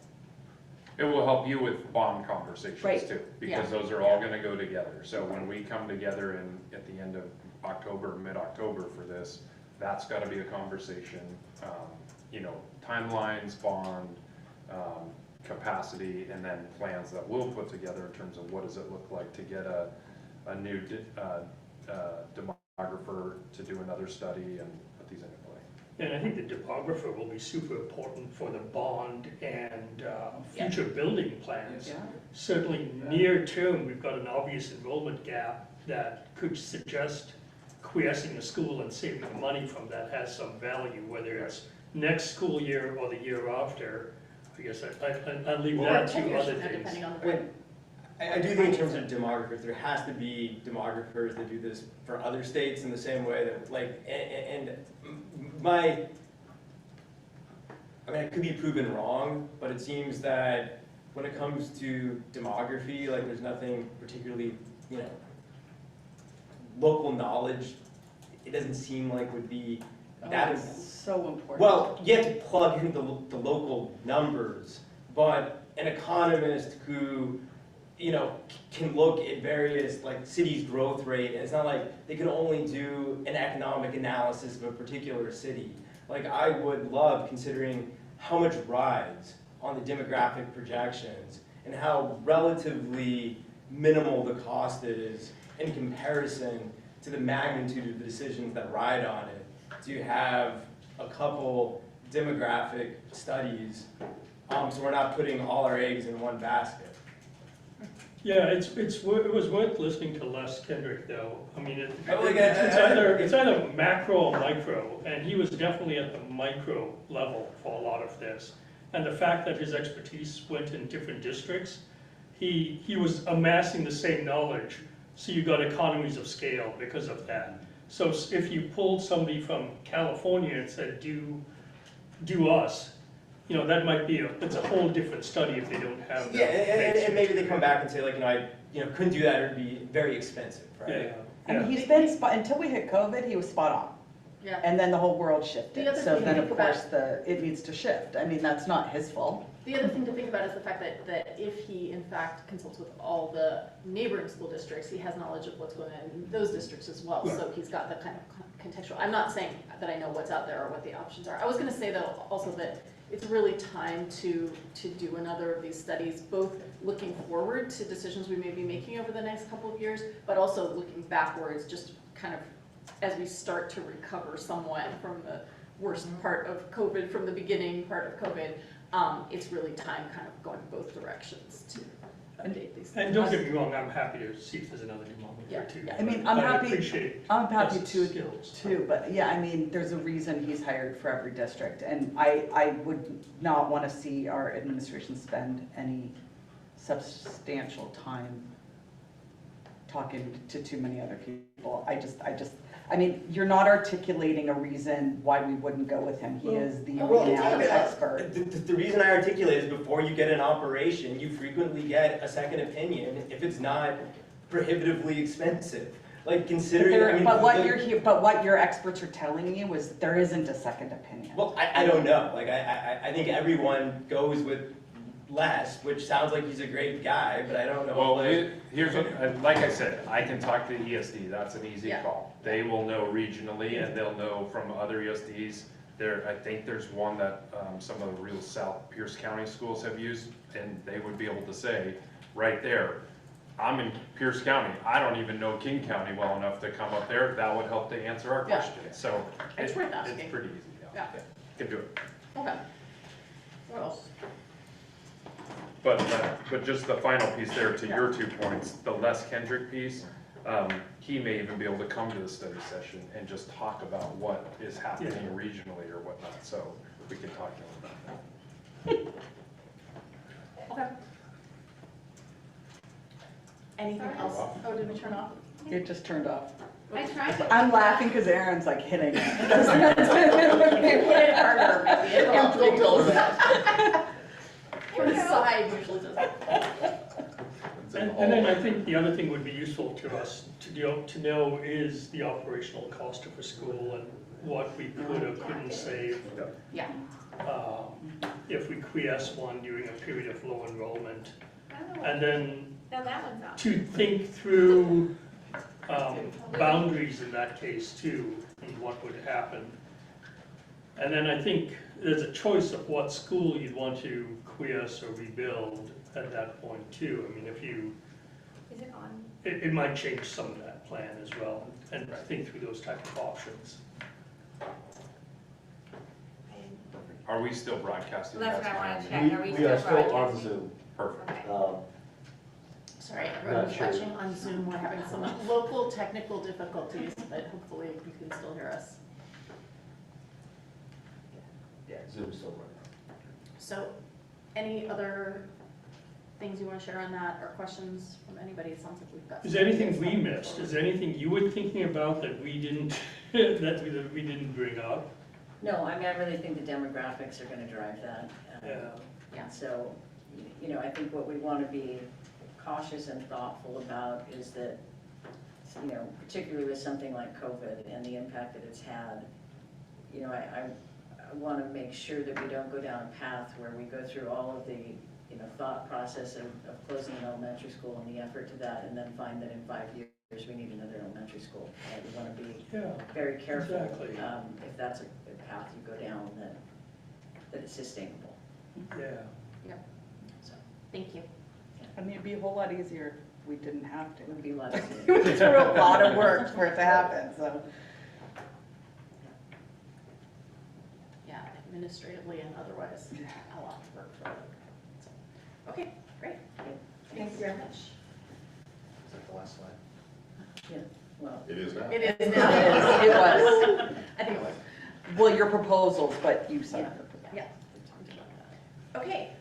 It will help you with bond conversations Right. too, because those are all gonna go together. So when we come together at the end of October, mid-October for this, that's gotta be a conversation. Timelines, bond, capacity, and then plans that we'll put together in terms of what does it look like to get a new demographer to do another study and put these into play. And I think the demographer will be super important for the bond and future building plans. Yeah. Certainly near term, we've got an obvious enrollment gap that could suggest quiescing a school and saving the money from that has some value, whether it's next school year or the year after. I guess I leave that to other things. Depending on the. I do think in terms of demographers, there has to be demographers that do this for other states in the same way that, it could be proven wrong, but it seems that when it comes to demography, there's nothing particularly, local knowledge, it doesn't seem like would be that It's so important. Well, you have to plug in the local numbers, but an economist who, can look at various, cities' growth rate, and it's not like they can only do an economic analysis of a particular city. I would love, considering how much rides on the demographic projections and how relatively minimal the cost is in comparison to the magnitude of the decisions that ride on it, to have a couple demographic studies, so we're not putting all our eggs in one basket. Yeah, it was worth listening to Les Kendrick though. I mean, Oh, like, it's either macro or micro, and he was definitely at the micro level for a lot of this. And the fact that his expertise went in different districts, he was amassing the same knowledge, so you got economies of scale because of that. So if you pulled somebody from California and said, do us, you know, that might be it's a whole different study if they don't have that. Yeah, and maybe they come back and say like, I couldn't do that, or it'd be very expensive, right? Yeah, I yeah. mean, he's been, until we hit COVID, he was spot on. Yeah. And then the whole world The shifted, other so thing then to of think about- course it needs to shift. I mean, that's not his fault. The other thing to think about is the fact that if he in fact consults with all the neighboring school districts, he has knowledge of what's going on in those districts as well. So he's got the kind of contextual, I'm not saying that I know what's out there or what the options are. I was gonna say though, also that it's really time to do another of these studies, both looking forward to decisions we may be making over the next couple of years, but also looking backwards, just kind of as we start to recover somewhat from the worst part of COVID, from the beginning part of COVID. It's really time kind of going both directions to update these things. And don't get me wrong, I'm happy to see if there's another pneumometer Yeah, too. yeah. I mean, but I'm I happy- appreciate I'm happy Les' to skills. too, but yeah, I mean, there's a reason he's hired for every district. And I would not want to see our administration spend any substantial time talking to too many other people. I mean, you're not articulating a reason why we wouldn't go with him. He is the renowned expert. The reason I articulate is before you get an operation, you frequently get a second opinion if it's not prohibitively expensive. Like considering, I mean. But what your experts are telling you is there isn't a second opinion. Well, I don't know. Like I think everyone goes with Les, which sounds like he's a great guy, but I don't know. Well, like, here's what, like I said, I can talk to ESD, that's an easy Yeah. call. They will know regionally, and they'll know from other ESDs. I think there's one that some of the real South Pierce County schools have used, and they would be able to say, right there, I'm in Pierce County, I don't even know King County well enough to come up there, that would help to answer our Yeah. question. So It's worth asking. it's pretty easy, Yeah. Can do it. Okay. What else? But just the final piece there, to your 2 points, the Les Kendrick piece, he may even be able to come to the study session and just talk about what is happening regionally or whatnot, so we can talk to him about that. Okay. Anything else? Oh, did we turn off? It just turned off. I tried to. I'm laughing because Aaron's like hitting it. Hit it harder, maybe. It will. Don't tell her that. From the side usually does it. It's in the And then hall. I think the other thing would be useful to us to know is the operational cost of a school and what we could or couldn't save. Yeah. If we quiesce one during a period of low enrollment. And then Now that one's off. to think through boundaries in that case too, and what would happen. And then I think there's a choice of what school you'd want to quiesce or rebuild at that point too. I mean, if you, Is it on? it might change some of that plan as well, and think through those type of options. Are we still broadcasting? Well, that's what I wanted to fine. check. Are we We are still still on broadcasting? Zoom. Perfect. Okay. Sorry, everyone Not sure. watching on Zoom, we're having some local technical difficulties, but hopefully you can still hear us. Yeah, Zoom's still running. So, any other things you want to share on that, or questions from anybody? It sounds like we've got. Is there anything we missed? Is there anything you were thinking about that we didn't, that we didn't bring up? No, I mean, I really think the demographics are gonna drive that. Yeah. So, you know, I think what we want to be cautious and thoughtful about is that, you know, particularly with something like COVID and the impact that it's had, you know, I want to make sure that we don't go down a path where we go through all of the, you know, thought process of closing an elementary school and the effort to that, and then find that in 5 years, we need another elementary school. We want to be Yeah, very careful, Exactly. if that's a path you go down, that it's sustainable. yeah. So Thank you. I mean, it'd be a whole lot easier if we didn't have to. it would be a lot easier. It was a lot of work for it to happen, so. Yeah, administratively and otherwise, a lot of work for it. So, okay, great. Thank you very much. the last slide? Well, It is now. It is now. It was. I think it was. Well, your proposals, but you said. Yeah. Okay,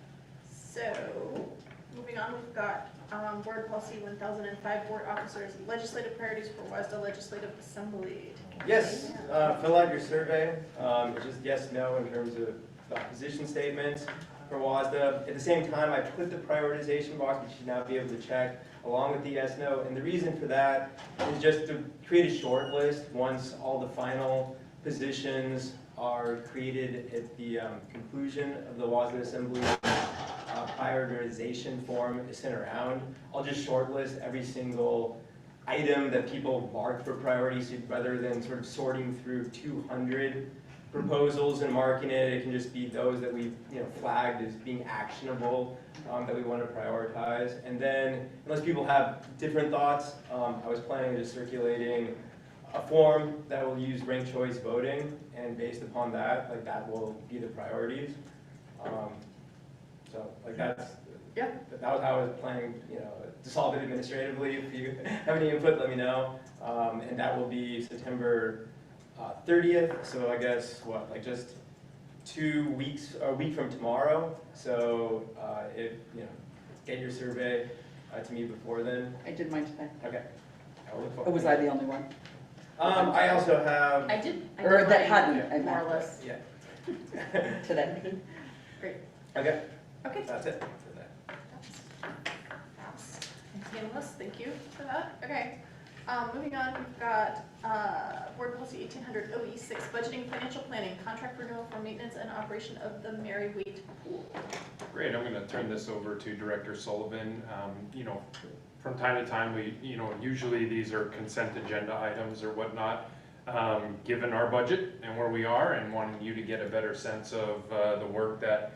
so, moving on, we've got Board Policy 1005, Board Officers, Legislative Priorities for WASDA Legislative Assembly. Yes, fill out your survey, just yes, no in terms of the position statements for WASDA. At the same time, I put the prioritization box, which you should now be able to check, along with the yes, no. And the reason for that is just to create a short list once all the final positions are created at the conclusion of the WASDA Assembly prioritization form is sent around. I'll just shortlist every single item that people mark for priority, so rather than sort of sorting through 200 proposals and marking it, it can just be those that we've flagged as being actionable that we want to prioritize. And then, unless people have different thoughts, I was planning on just circulating a form that will use ranked choice voting, and based upon that, like that will be the priorities. So like that was how I was planning, to solve it administratively. If you have any input, let me know. And that will be September 30th. So I guess just 2 weeks, a week from tomorrow. So if get your survey to me before then. I did mine today. Okay. I'll look Or forward was to I it. the only one? I also have. I did Or that mine, hadn't, I more or meant. less. Yeah. Today. Great. Okay. Okay. That's it. Fast and painless, thank you for that. Okay, moving on, we've got Board Policy 1800 OE6, Budgeting, Financial Planning, Contract Renewal for Maintenance and Operation of the Mary Waite Pool. Great, I'm going to turn this over to Director Sullivan. From time to time, we, usually these are consent agenda items or whatnot. Given our budget and where we are and wanting you to get a better sense of the work that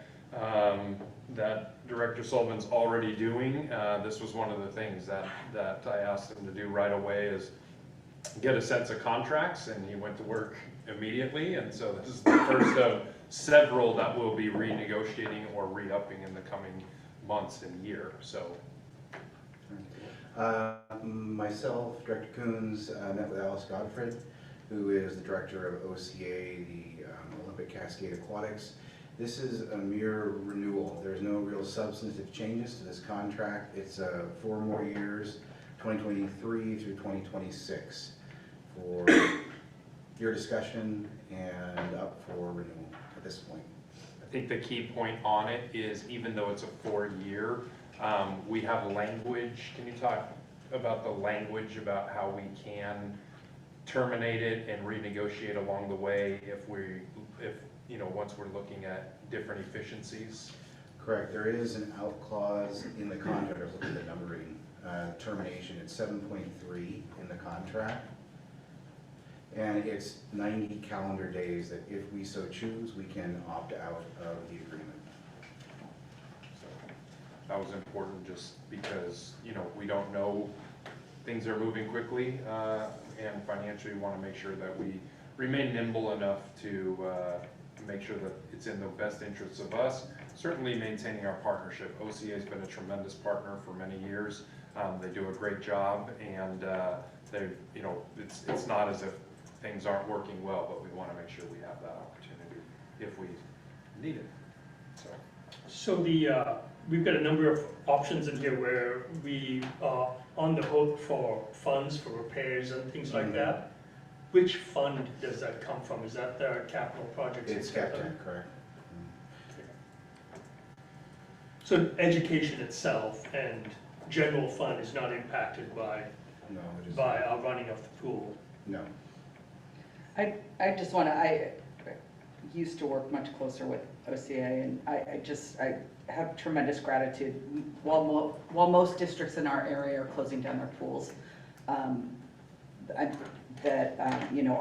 Director Sullivan's already doing, this was one of the things that I asked him to do right away is get a sense of contracts, and he went to work immediately, and so this is the first of several that we'll be renegotiating or re-upping in the coming months and year, so. Myself, Director Coons, met with Alice Godfrey, who is the director of OCA, the Olympic Cascade Aquatics. This is a mere renewal. There's no real substantive changes to this contract. It's 4 more years, 2023 through 2026, for your discussion and up for renewal at this point. I think the key point on it is even though it's a 4-year, we have language. Can you talk about the language about how we can terminate it and renegotiate along the way if once we're looking at different efficiencies? Correct. There is an out clause in the contract. I was looking at the numbering. Termination, it's 7.3 in the contract. And it's 90 calendar days that if we so choose, we can opt out of the agreement. So that was important just because, we don't know, things are moving quickly, and financially we want to make sure that we remain nimble enough to make sure that it's in the best interests of us, certainly maintaining our partnership. OCA has been a tremendous partner for many years. They do a great job, and it's not as if things aren't working well, but we want to make sure we have that opportunity if we need it. So we've got a number of options in here where we are on the hook for funds for repairs and things like that. Which fund does that come from? Is that the capital projects? It's Captain, correct. So education itself and general fund is not impacted by No, it is. our running of the pool? No. I just want to, I used to work much closer with OCA, and I have tremendous gratitude. While most districts in our area are closing down their pools,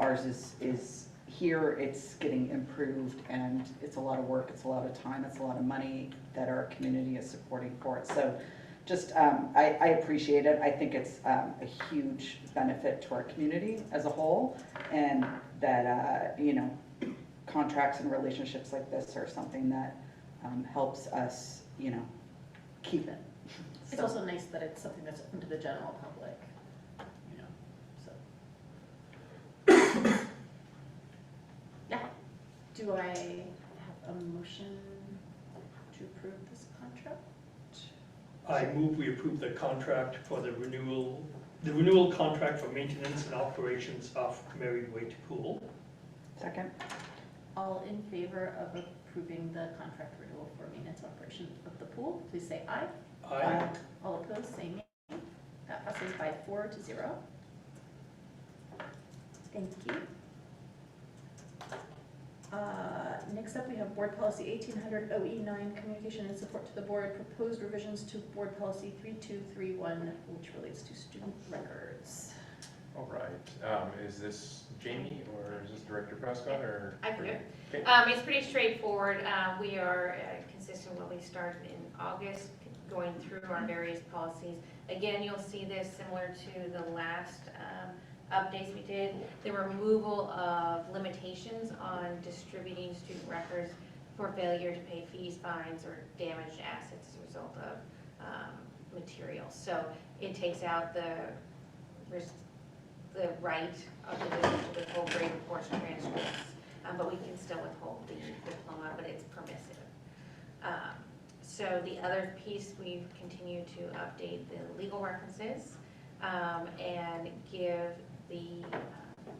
ours is here, it's getting improved, and it's a lot of work, it's a lot of time, it's a lot of money that our community is supporting for it. So just, I appreciate it. I think it's a huge benefit to our community as a whole, and that, contracts and relationships like this are something that helps us, keep it. It's also nice that it's something that's open to the general public. Do I have a motion to approve this contract? I move we approve the contract for the renewal contract for maintenance and operations of Mary Waite Pool. Second? All in favor of approving the contract renewal for maintenance operation of the pool, please say aye. Aye. All opposed, say nay. That passes by 4-0. Thank you. Next up, we have Board Policy 1800 OE9, Communication and Support to the Board, proposed revisions to Board Policy 3231, which relates to student records. All right, is this Jamie or is this Director Prescott or? I can do it. Okay. It's pretty straightforward. We are consistent with what we started in August, going through our various policies. Again, you'll see this similar to the last updates we did. The removal of limitations on distributing student records for failure to pay fees, fines, or damaged assets as a result of materials. So it takes out the right of the district to withhold grade reports and transcripts, but we can still withhold the diploma, but it's permissive. So the other piece, we've continued to update the legal references and give the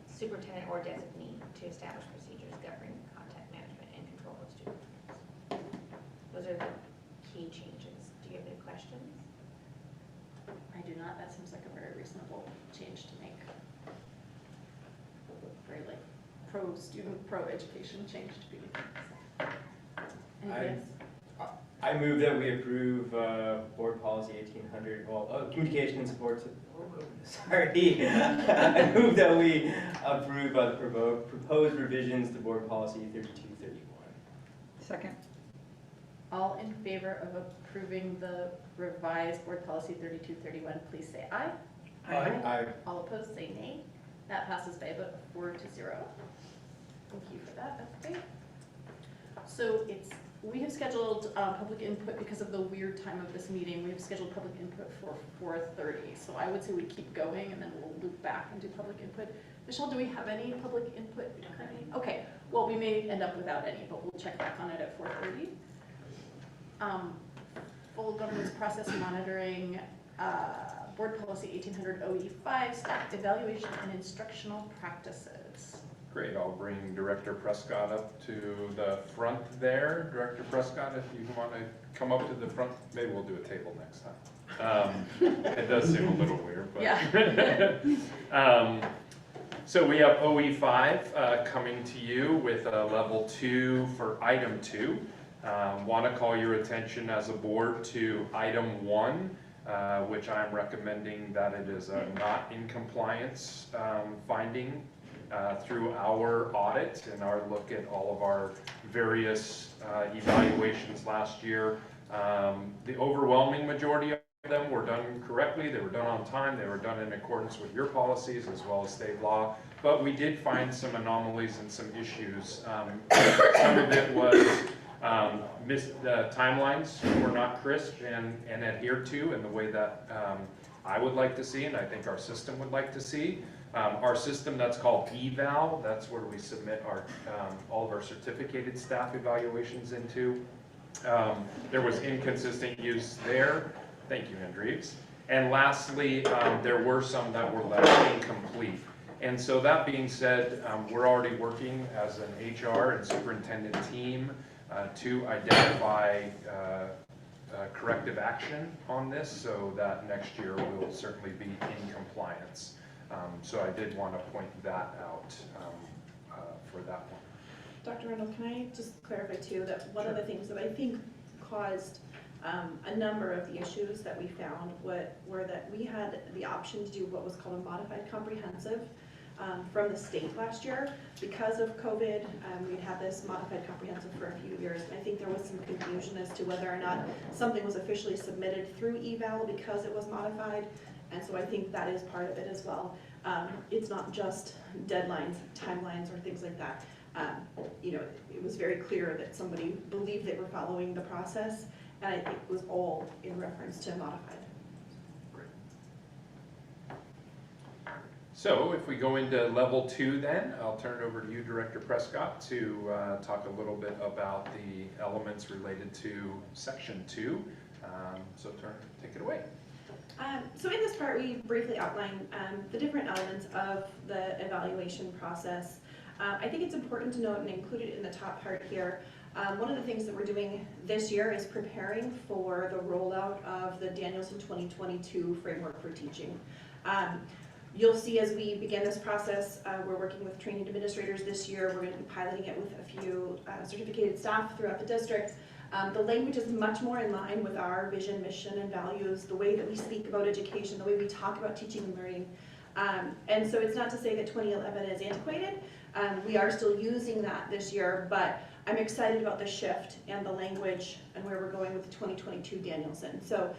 superintendent or designee to establish procedures governing contact management and control of student records. Those are the key changes. Do you have any questions? I do not, that seems like a very reasonable change to make. Very like pro-student, pro-education change to be. Anybody else? I move that we approve Board Policy 1800, Communication and Support to, sorry. I move that we approve the proposed revisions to Board Policy 3231. Second? All in favor of approving the revised Board Policy 3231, please say aye. Aye. All opposed, say nay. That passes by a vote of 4-0. Thank you for that, that's great. So we have scheduled public input because of the weird time of this meeting. We have scheduled public input for 4:30. So I would say we keep going and then we'll loop back and do public input. Michelle, do we have any public input? Okay, well, we may end up without any, but we'll check back on it at 4:30. Full governance process monitoring, Board Policy 1800 OE5, staff evaluation and instructional practices. Great, I'll bring Director Prescott up to the front there. Director Prescott, if you want to come up to the front, maybe we'll do a table next time. It does seem a little weird, but. Yeah. So we have OE5 coming to you with a level 2 for item 2. Want to call your attention as a board to item 1, which I'm recommending that it is a not in compliance finding through our audit and our look at all of our various evaluations last year. The overwhelming majority of them were done correctly, they were done on time, they were done in accordance with your policies as well as state law, but we did find some anomalies and some issues. Some of it was the timelines were not crisp and adhered to in the way that I would like to see and I think our system would like to see. Our system that's called eval, that's where we submit our all of our certificated staff evaluations into. There was inconsistent use there. Thank you, Andrews. And lastly, there were some that were left incomplete. And so that being said, we're already working as an HR and superintendent team to identify corrective action on this so that next year we'll certainly be in compliance. So I did want to point that out for that one. Dr. Randall, can I just clarify too that one of the things that I think caused a number of the issues that we found were that we had the option to do what was called a modified comprehensive from the state last year. Because of COVID, we'd had this modified comprehensive for a few years. And I think there was some confusion as to whether or not something was officially submitted through eval because it was modified. And so I think that is part of it as well. It's not just deadlines, timelines, or things like that. You know, it was very clear that somebody believed they were following the process, and I think it was all in reference to modified. So if we go into level 2 then, I'll turn it over to you, Director Prescott, to talk a little bit about the elements related to section 2. So take it away. So in this part, we briefly outline the different elements of the evaluation process. I think it's important to note and include it in the top part here. One of the things that we're doing this year is preparing for the rollout of the Danielson 2022 framework for teaching. You'll see as we begin this process, we're working with training administrators this year. We're going to be piloting it with a few certificated staff throughout the district. The language is much more in line with our vision, mission, and values, the way that we speak about education, the way we talk about teaching and learning. And so it's not to say that 2011 is antiquated. We are still using that this year, but I'm excited about the shift and the language and where we're going with the 2022 Danielson. So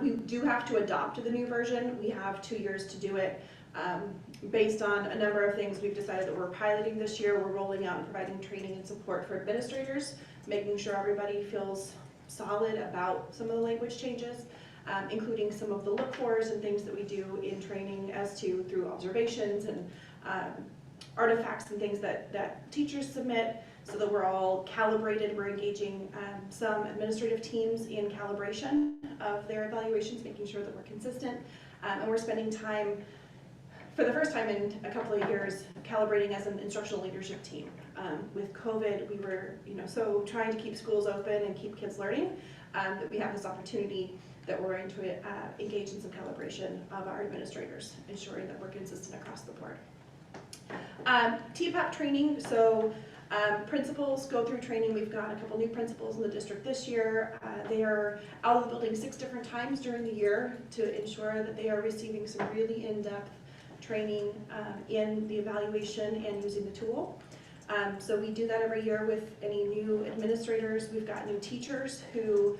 we do have to adopt the new version. We have 2 years to do it. Based on a number of things, we've decided that we're piloting this year. We're rolling out and providing training and support for administrators, making sure everybody feels solid about some of the language changes, including some of the look-fors and things that we do in training as to through observations and artifacts and things that teachers submit, so that we're all calibrated. We're engaging some administrative teams in calibration of their evaluations, making sure that we're consistent, and we're spending time, for the first time in a couple of years, calibrating as an instructional leadership team. With COVID, we were so trying to keep schools open and keep kids learning that we have this opportunity that we're going to engage in some calibration of our administrators, ensuring that we're consistent across the board. TPAP training, so principals go through training. We've got a couple new principals in the district this year. They are out of the building 6 different times during the year to ensure that they are receiving some really in-depth training in the evaluation and using the tool. So we do that every year with any new administrators. We've got new teachers who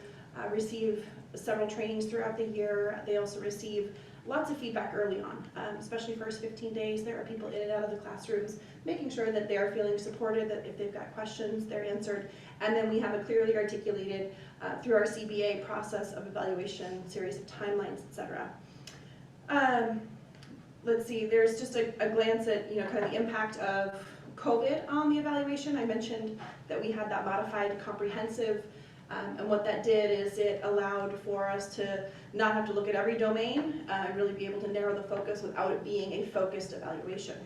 receive several trainings throughout the year. They also receive lots of feedback early on, especially first 15 days. There are people in and out of the classrooms, making sure that they're feeling supported, that if they've got questions, they're answered. And then we have a clearly articulated, through our CBA process of evaluation, series of timelines, etc. Let's see, there's just a glance at kind of the impact of COVID on the evaluation. I mentioned that we had that modified comprehensive, and what that did is it allowed for us to not have to look at every domain and really be able to narrow the focus without it being a focused evaluation.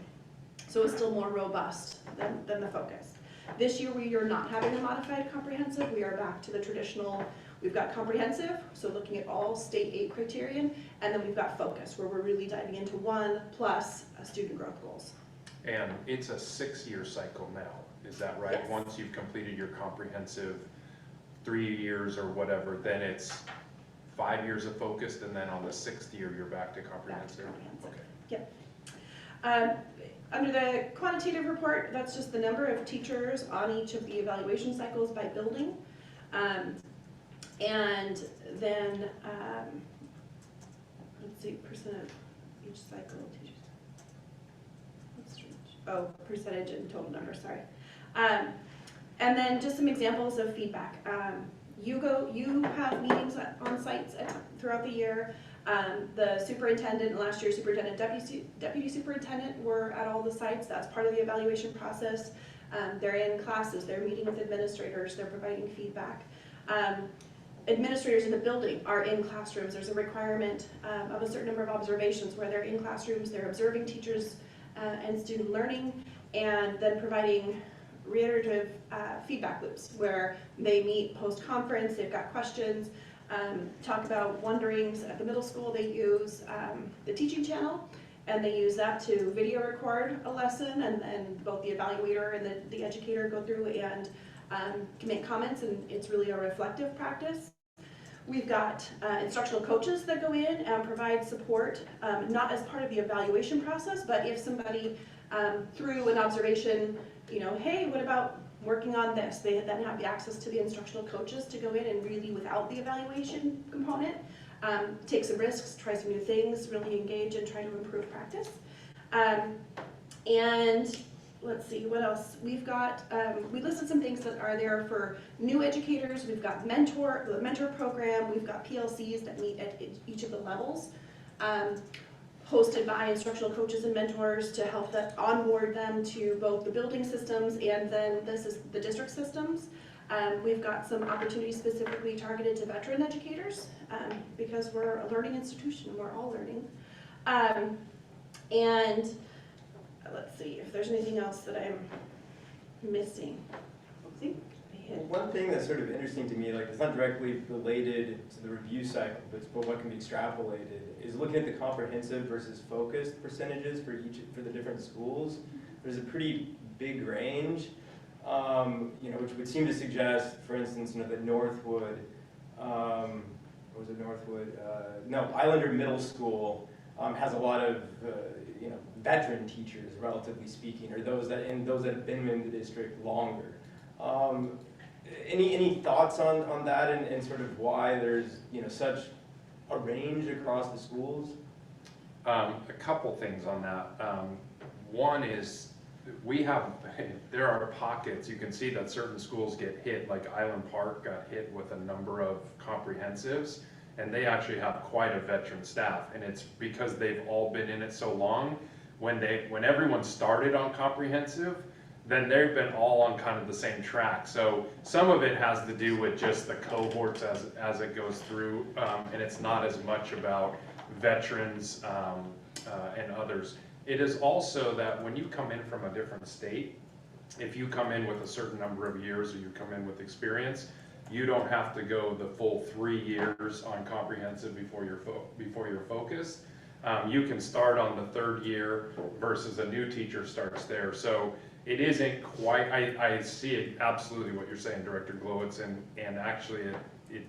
So it's still more robust than the focus. This year we are not having a modified comprehensive. We are back to the traditional. We've got comprehensive, so looking at all state aid criterion, and then we've got focus, where we're really diving into 1 plus student growth goals. And it's a 6-year cycle now, is that right? Yes. Once you've completed your comprehensive 3 years or whatever, then it's 5 years of focused, and then on the 6th year, you're back to comprehensive? Comprehensive. Okay. Yep. Under the quantitative report, that's just the number of teachers on each of the evaluation cycles by building. And then, let's see, percent of each cycle teachers. Oh, percentage and total number, sorry. And then just some examples of feedback. You have meetings on sites throughout the year. The superintendent, last year superintendent, deputy superintendent were at all the sites. That's part of the evaluation process. They're in classes, they're meeting with administrators, they're providing feedback. Administrators in the building are in classrooms. There's a requirement of a certain number of observations where they're in classrooms, they're observing teachers and student learning, and then providing reiterative feedback loops where they meet post-conference, they've got questions, talk about wonderings. At the middle school they use the teaching channel, and they use that to video record a lesson, and then both the evaluator and the educator go through and can make comments, and it's really a reflective practice. We've got instructional coaches that go in and provide support, not as part of the evaluation process, but if somebody through an observation, hey, what about working on this? They then have the access to the instructional coaches to go in and really, without the evaluation component, take some risks, try some new things, really engage and try to improve practice. And let's see, what else? We've got, we listed some things that are there for new educators. We've got the mentor program. We've got PLCs that meet at each of the levels. hosted by instructional coaches and mentors to help them onboard them to both the building systems and then the district systems. We've got some opportunities specifically targeted to veteran educators because we're a learning institution, we're all learning. And let's see if there's anything else that I'm missing. Oopsie, I hit. One thing that's sort of interesting to me, like it's not directly related to the review cycle, but what can be extrapolated, is looking at the comprehensive versus focused percentages for the different schools. There's a pretty big range, which would seem to suggest, for instance, that Northwood, Islander Middle School has a lot of veteran teachers, relatively speaking, or those that have been in the district longer. Any thoughts on that and sort of why there's such a range across the schools? A couple things on that. One is there are pockets. You can see that certain schools get hit, like Island Park got hit with a number of comprehensives, and they actually have quite a veteran staff, and it's because they've all been in it so long. When everyone started on comprehensive, then they've been all on kind of the same track. So some of it has to do with just the cohorts as it goes through, and it's not as much about veterans and others. It is also that when you come in from a different state, if you come in with a certain number of years or you come in with experience, you don't have to go the full 3 years on comprehensive before you're focused. You can start on the 3rd year versus a new teacher starts there. So it isn't quite, I see it absolutely what you're saying, Director Glowitz, and actually it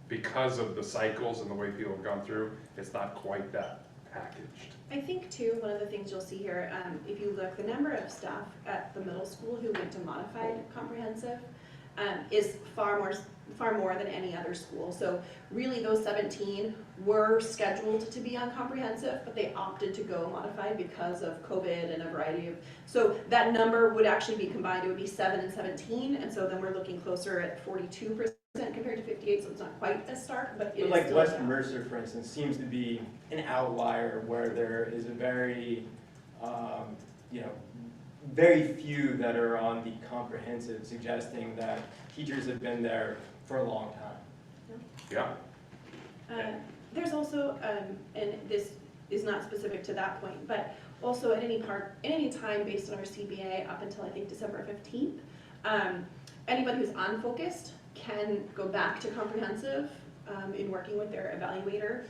because of the cycles and the way people have gone through, it's not quite that packaged. I think too, one of the things you'll see here, if you look, the number of staff at the middle school who went to modified comprehensive is far more than any other school. So really those 17 were scheduled to be on comprehensive, but they opted to go modified because of COVID and a variety of, so that number would actually be combined, it would be 7 and 17, and so then we're looking closer at 42% compared to 58, so it's not quite as stark, but it is like still West down. Mercer, for instance, seems to be an outlier where there is a very, very few that are on the comprehensive, suggesting that teachers have been there for a long time. Yeah. There's also, and this is not specific to that point, but also at any time based on our CBA up until I think December 15th, anybody who's unfocused can go back to comprehensive in working with their evaluator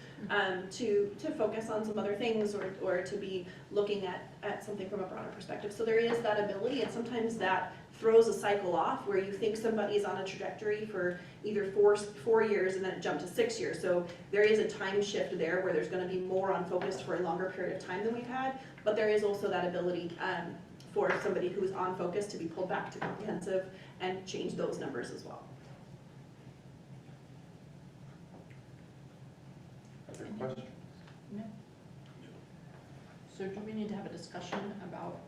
to focus on some other things or to be looking at something from a broader perspective. So there is that ability, and sometimes that throws a cycle off where you think somebody's on a trajectory for either 4 years and then it jumped to 6 years. So there is a time shift there where there's going to be more on focus for a longer period of time than we've had, but there is also that ability for somebody who's on focus to be pulled back to comprehensive and change those numbers as well. Other questions? No. So do we need to have a discussion about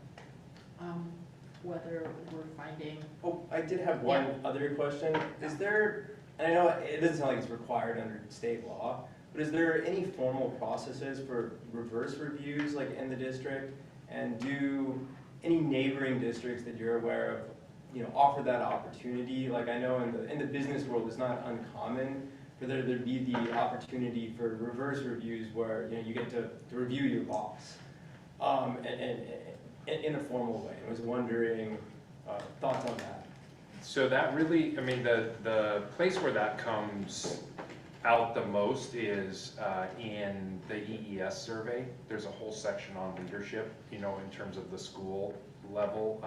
whether we're finding? Oh, I did have one other question. Is there, and I know it doesn't sound like it's required under state law, but is there any formal processes for reverse reviews like in the district? And do any neighboring districts that you're aware of, offer that opportunity? Like I know in the business world, it's not uncommon for there to be the opportunity for reverse reviews where you get to review your boss and in a formal way. I was wondering thoughts on that. So that really, the place where that comes out the most is in the EES survey. There's a whole section on leadership, in terms of the school level.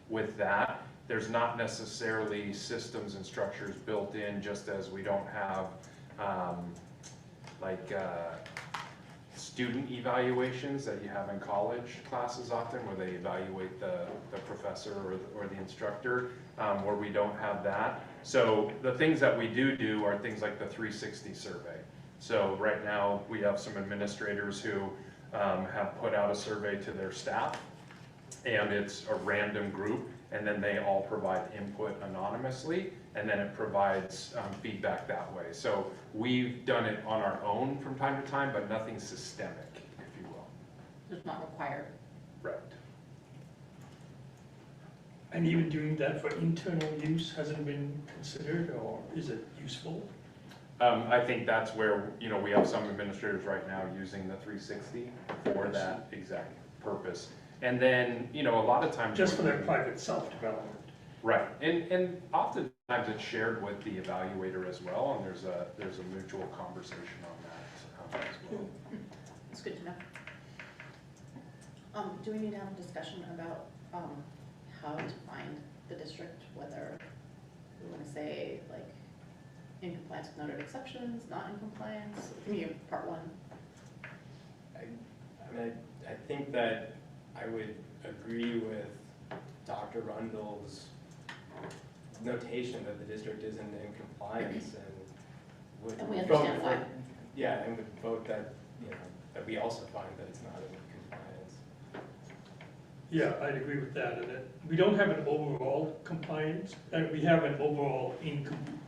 With that, there's not necessarily systems and structures built in, just as we don't have student evaluations that you have in college classes often, where they evaluate the professor or the instructor, where we don't have that. So the things that we do are things like the 360 survey. So right now we have some administrators who have put out a survey to their staff, and it's a random group, and then they all provide input anonymously, and then it provides feedback that way. So we've done it on our own from time to time, but nothing systemic, if It's not required. Right. And even doing that for internal use hasn't been considered, or is it useful? I think that's where, you know, we have some administrators right now using the 360 for that exact purpose. And then, you know, a lot of times. Just for their private self-development. Right, and oftentimes it's shared with the evaluator as well, and there's a mutual conversation on that as well. It's good to know. Do we need to have a discussion about, how to find the district, whether we want to say, like, in compliance with noted exceptions, not in compliance? Give me part one. I mean, I think that I would agree with Dr. Rundle's notation that the district isn't in compliance and would. And we understand vote why. for- Yeah, and would vote that, you know, that we also find that it's not in compliance. Yeah, I'd agree with that, and that we don't have an overall compliance, and we have an overall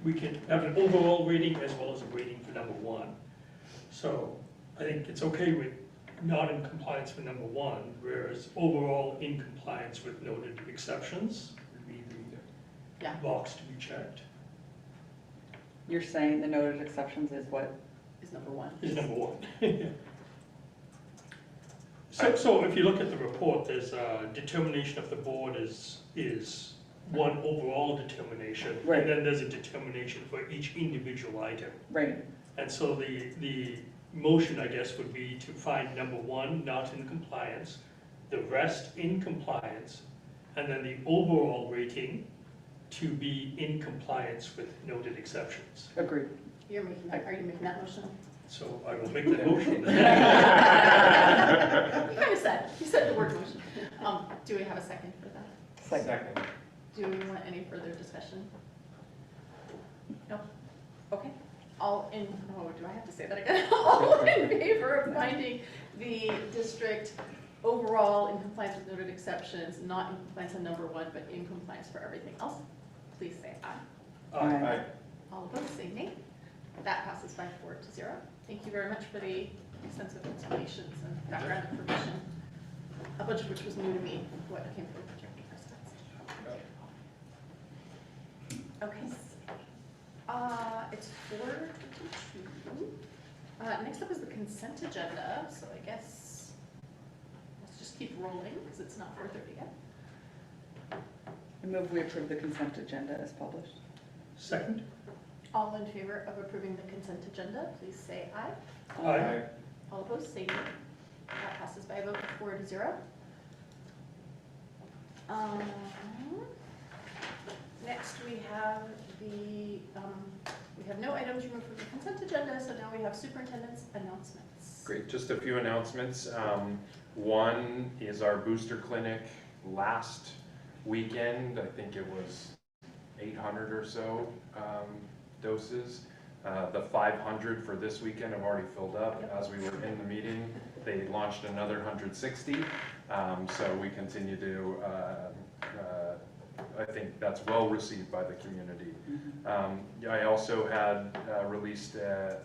we can have an overall rating as well as a rating for number one. So I think it's okay with not in compliance with number one, whereas overall in compliance with noted exceptions would be Yeah. the box to be checked, You're saying the noted exceptions is what? Is number one. is number one. So if you look at the report, there's a determination of the board is one overall determination. Right. And then there's a determination for each individual item. Right, And so the motion, I guess, would be to find number one not in compliance, the rest in compliance, and then the overall rating to be in compliance with noted exceptions. agreed. You're making that, are you making that motion? So I will make that motion. You kind of said, you said the word motion. Do we have a second for that? Second. Do we want any further discussion? No? Okay. All in, no, do I have to say that again? All in favor of finding the district overall in compliance with noted exceptions, not in compliance on number one, but in compliance for everything else? Please say aye. Aye. All opposed, say nay. That passes by 4-0. Thank you very much for the extensive explanations and background information, a bunch of which was new to me, what came from Director Prescott's. Okay. It's 4:22. Next up is the consent agenda, so I guess let's just keep rolling because it's not 4:30 yet. I move we approve the consent agenda as published. Second? All in favor of approving the consent agenda, please say aye. Aye. All opposed, say nay. That passes by a vote of 4-0. Next, we have we have no items removed from the consent agenda, so now we have superintendent's announcements. Great, just a few announcements. One is our booster clinic last weekend. I think it was 800 or so doses. The 500 for this weekend have already filled up. As we were in the meeting, they launched another 160. So we continue to, I think that's well received by the community. I also had released an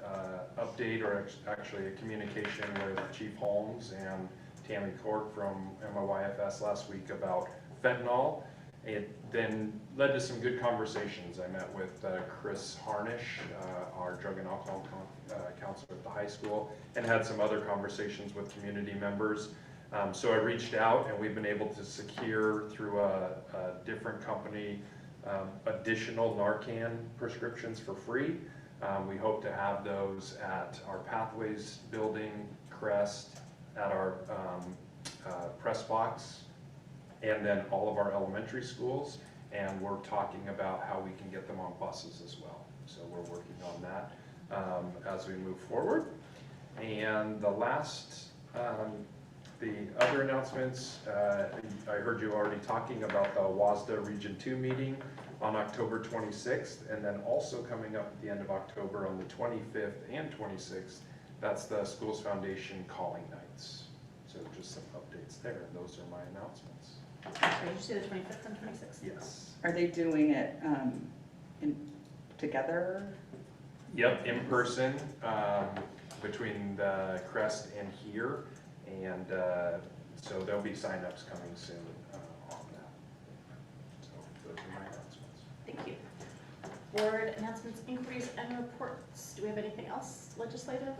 update, or actually a communication with Chief Holmes and Tammy Cork from MOYFS last week about fentanyl. It then led to some good conversations. I met with Chris Harnish, our drug and alcohol counselor at the high school, and had some other conversations with community members. So I reached out, and we've been able to secure through a different company additional Narcan prescriptions for free. We hope to have those at our Pathways building, Crest, at our press box, and then all of our elementary schools. And we're talking about how we can get them on buses as well. So we're working on that as we move forward. And the last, the other announcements, I heard you already talking about the WASDA Region 2 meeting on October 26th, and then also coming up at the end of October on the 25th and 26th, that's the Schools Foundation Calling Nights. So just some updates there, and those are my announcements. Sorry, did you say the 25th and 26th? Yes. Are they doing it together? Yep, in person, between the Crest and here. And so there'll be signups coming soon on that. So those are my announcements. Thank you. Board announcements, inquiries, and reports. Do we have anything else legislative?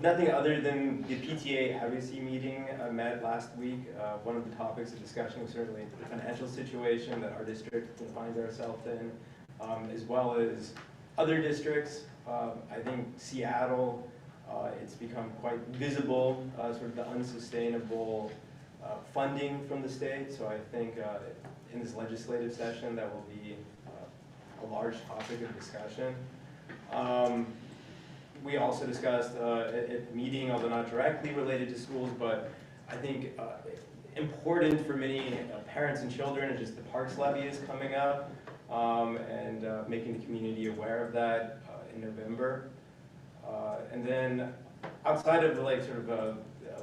Nothing other than the PTA advocacy meeting met last week. One of the topics of discussion was certainly the financial situation that our district finds ourselves in, as well as other districts. I think Seattle, it's become quite visible, sort of the unsustainable funding from the state. So I think in this legislative session, that will be a large topic of discussion. We also discussed at the meeting, although not directly related to schools, but I think important for many parents and children is just the parks levy is coming up, and making the community aware of that in November. And then outside of like sort of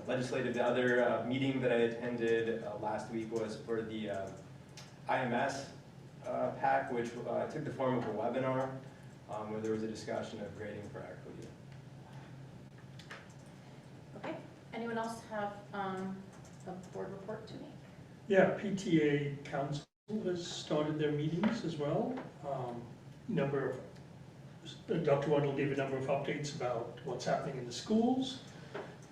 legislative, the other meeting that I attended last week was for the IMS PAC, which took the form of a webinar where there was a discussion of grading for equity. Okay. Anyone else have a board report to make? Yeah, PTA Council has started their meetings as well. Dr. Wendell gave a number of updates about what's happening in the schools.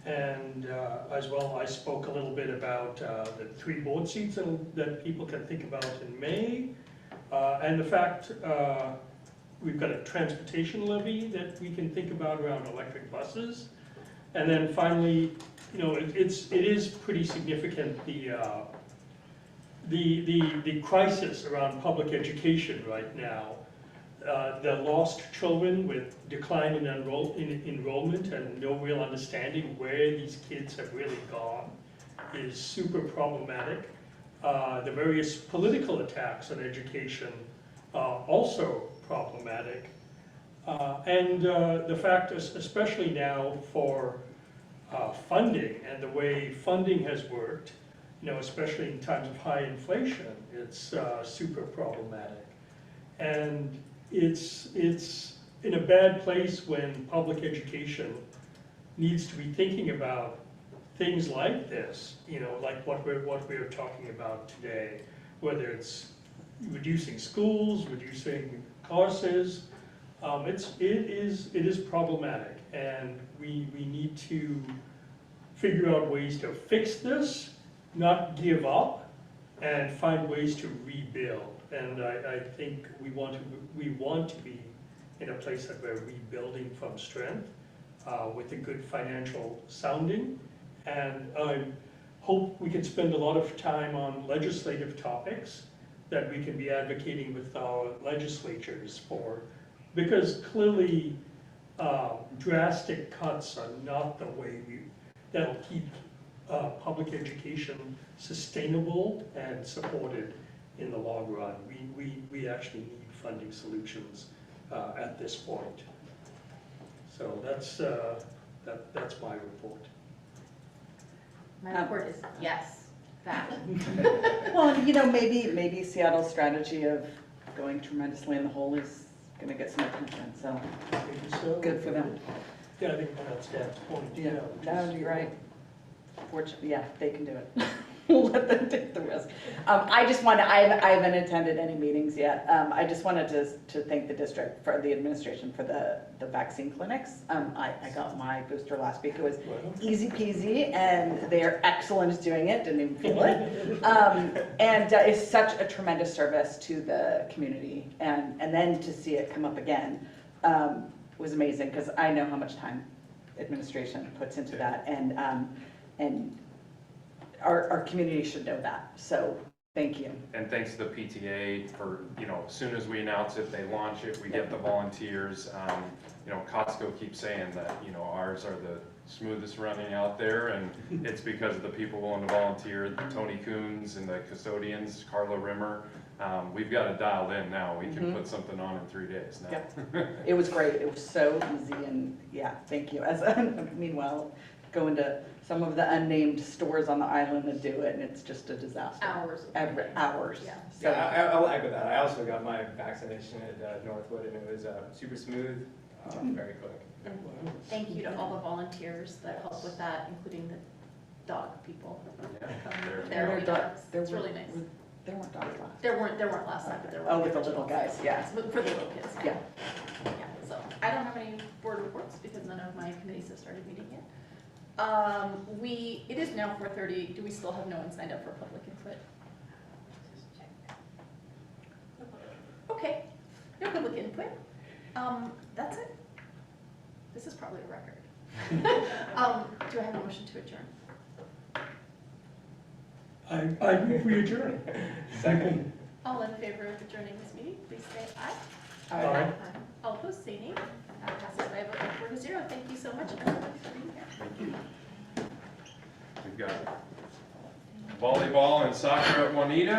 And as well, I spoke a little bit about the 3 board seats that people can think about in May. And the fact we've got a transportation levy that we can think about around electric buses. And then finally, you know, it is pretty significant, the crisis around public education right now. The lost children with decline in enrollment and no real understanding where these kids have really gone is super problematic. The various political attacks on education are also problematic. And the fact, especially now for funding and the way funding has worked, you know, especially in times of high inflation, it's super problematic. And it's in a bad place when public education needs to be thinking about things like this, you know, like what we're talking about today, whether it's reducing schools, reducing courses. It is problematic, and we need to figure out ways to fix this, not give up, and find ways to rebuild. And I think we want to be in a place that we're rebuilding from strength with a good financial sounding. And I hope we can spend a lot of time on legislative topics that we can be advocating with our legislatures for, because clearly drastic cuts are not the way that'll keep public education sustainable and supported in the long run. We actually need funding solutions at this point. So that's my report. My report is yes, that. Well, you know, maybe Seattle's strategy of going tremendously in the hole is gonna get some attention, so Maybe so. good for them. Yeah, I think that's Dan's point. Yeah, which that is would be right. Fortunately, yeah, they can do it. We'll let them take the risk. I haven't attended any meetings yet. I just wanted to thank the district for the administration for the vaccine clinics. I got my booster last week. It was easy peasy, and they're excellent at doing it, didn't even feel it. And it's such a tremendous service to the community. And then to see it come up again was amazing, because I know how much time administration puts into that. And our community should know that, so thank you. And thanks to the PTA for, you know, as soon as we announce it, they launch it, we get the volunteers. You know, Costco keeps saying that, you know, ours are the smoothest running out there, and it's because of the people willing to volunteer, Tony Coons and the custodians, Carla Rimmer. We've got it dialed in now. We can put something on in 3 days now. Yep. It was great, it was so easy, and yeah, thank you. Meanwhile, go into some of the unnamed stores on the island and do it, and it's just a disaster. Hours. Hours. Yeah. So, Yeah, I'll echo that. I also got my vaccination at Northwood, and it was super smooth. Very quick. And thank you to all the volunteers that helped with that, including the dog people. Yeah, There we go. There It's were- really nice. There weren't dogs left. There weren't last time, but there were. Oh, with the little guys, yeah. For the little kids. Yeah. Yeah, so I don't have any board reports because none of my committees have started meeting yet. It is now 4:30. Do we still have no one signed up for public input? Okay, no public input. That's it. This is probably a record. Do I have a motion to adjourn? I move we adjourn. Second. All in favor of adjourning this meeting, please say aye. Aye. All opposed, say nay. That passes by a vote of 4-0. Thank you so much, everybody, for being here. Thank you. We've got volleyball and soccer at Juanita.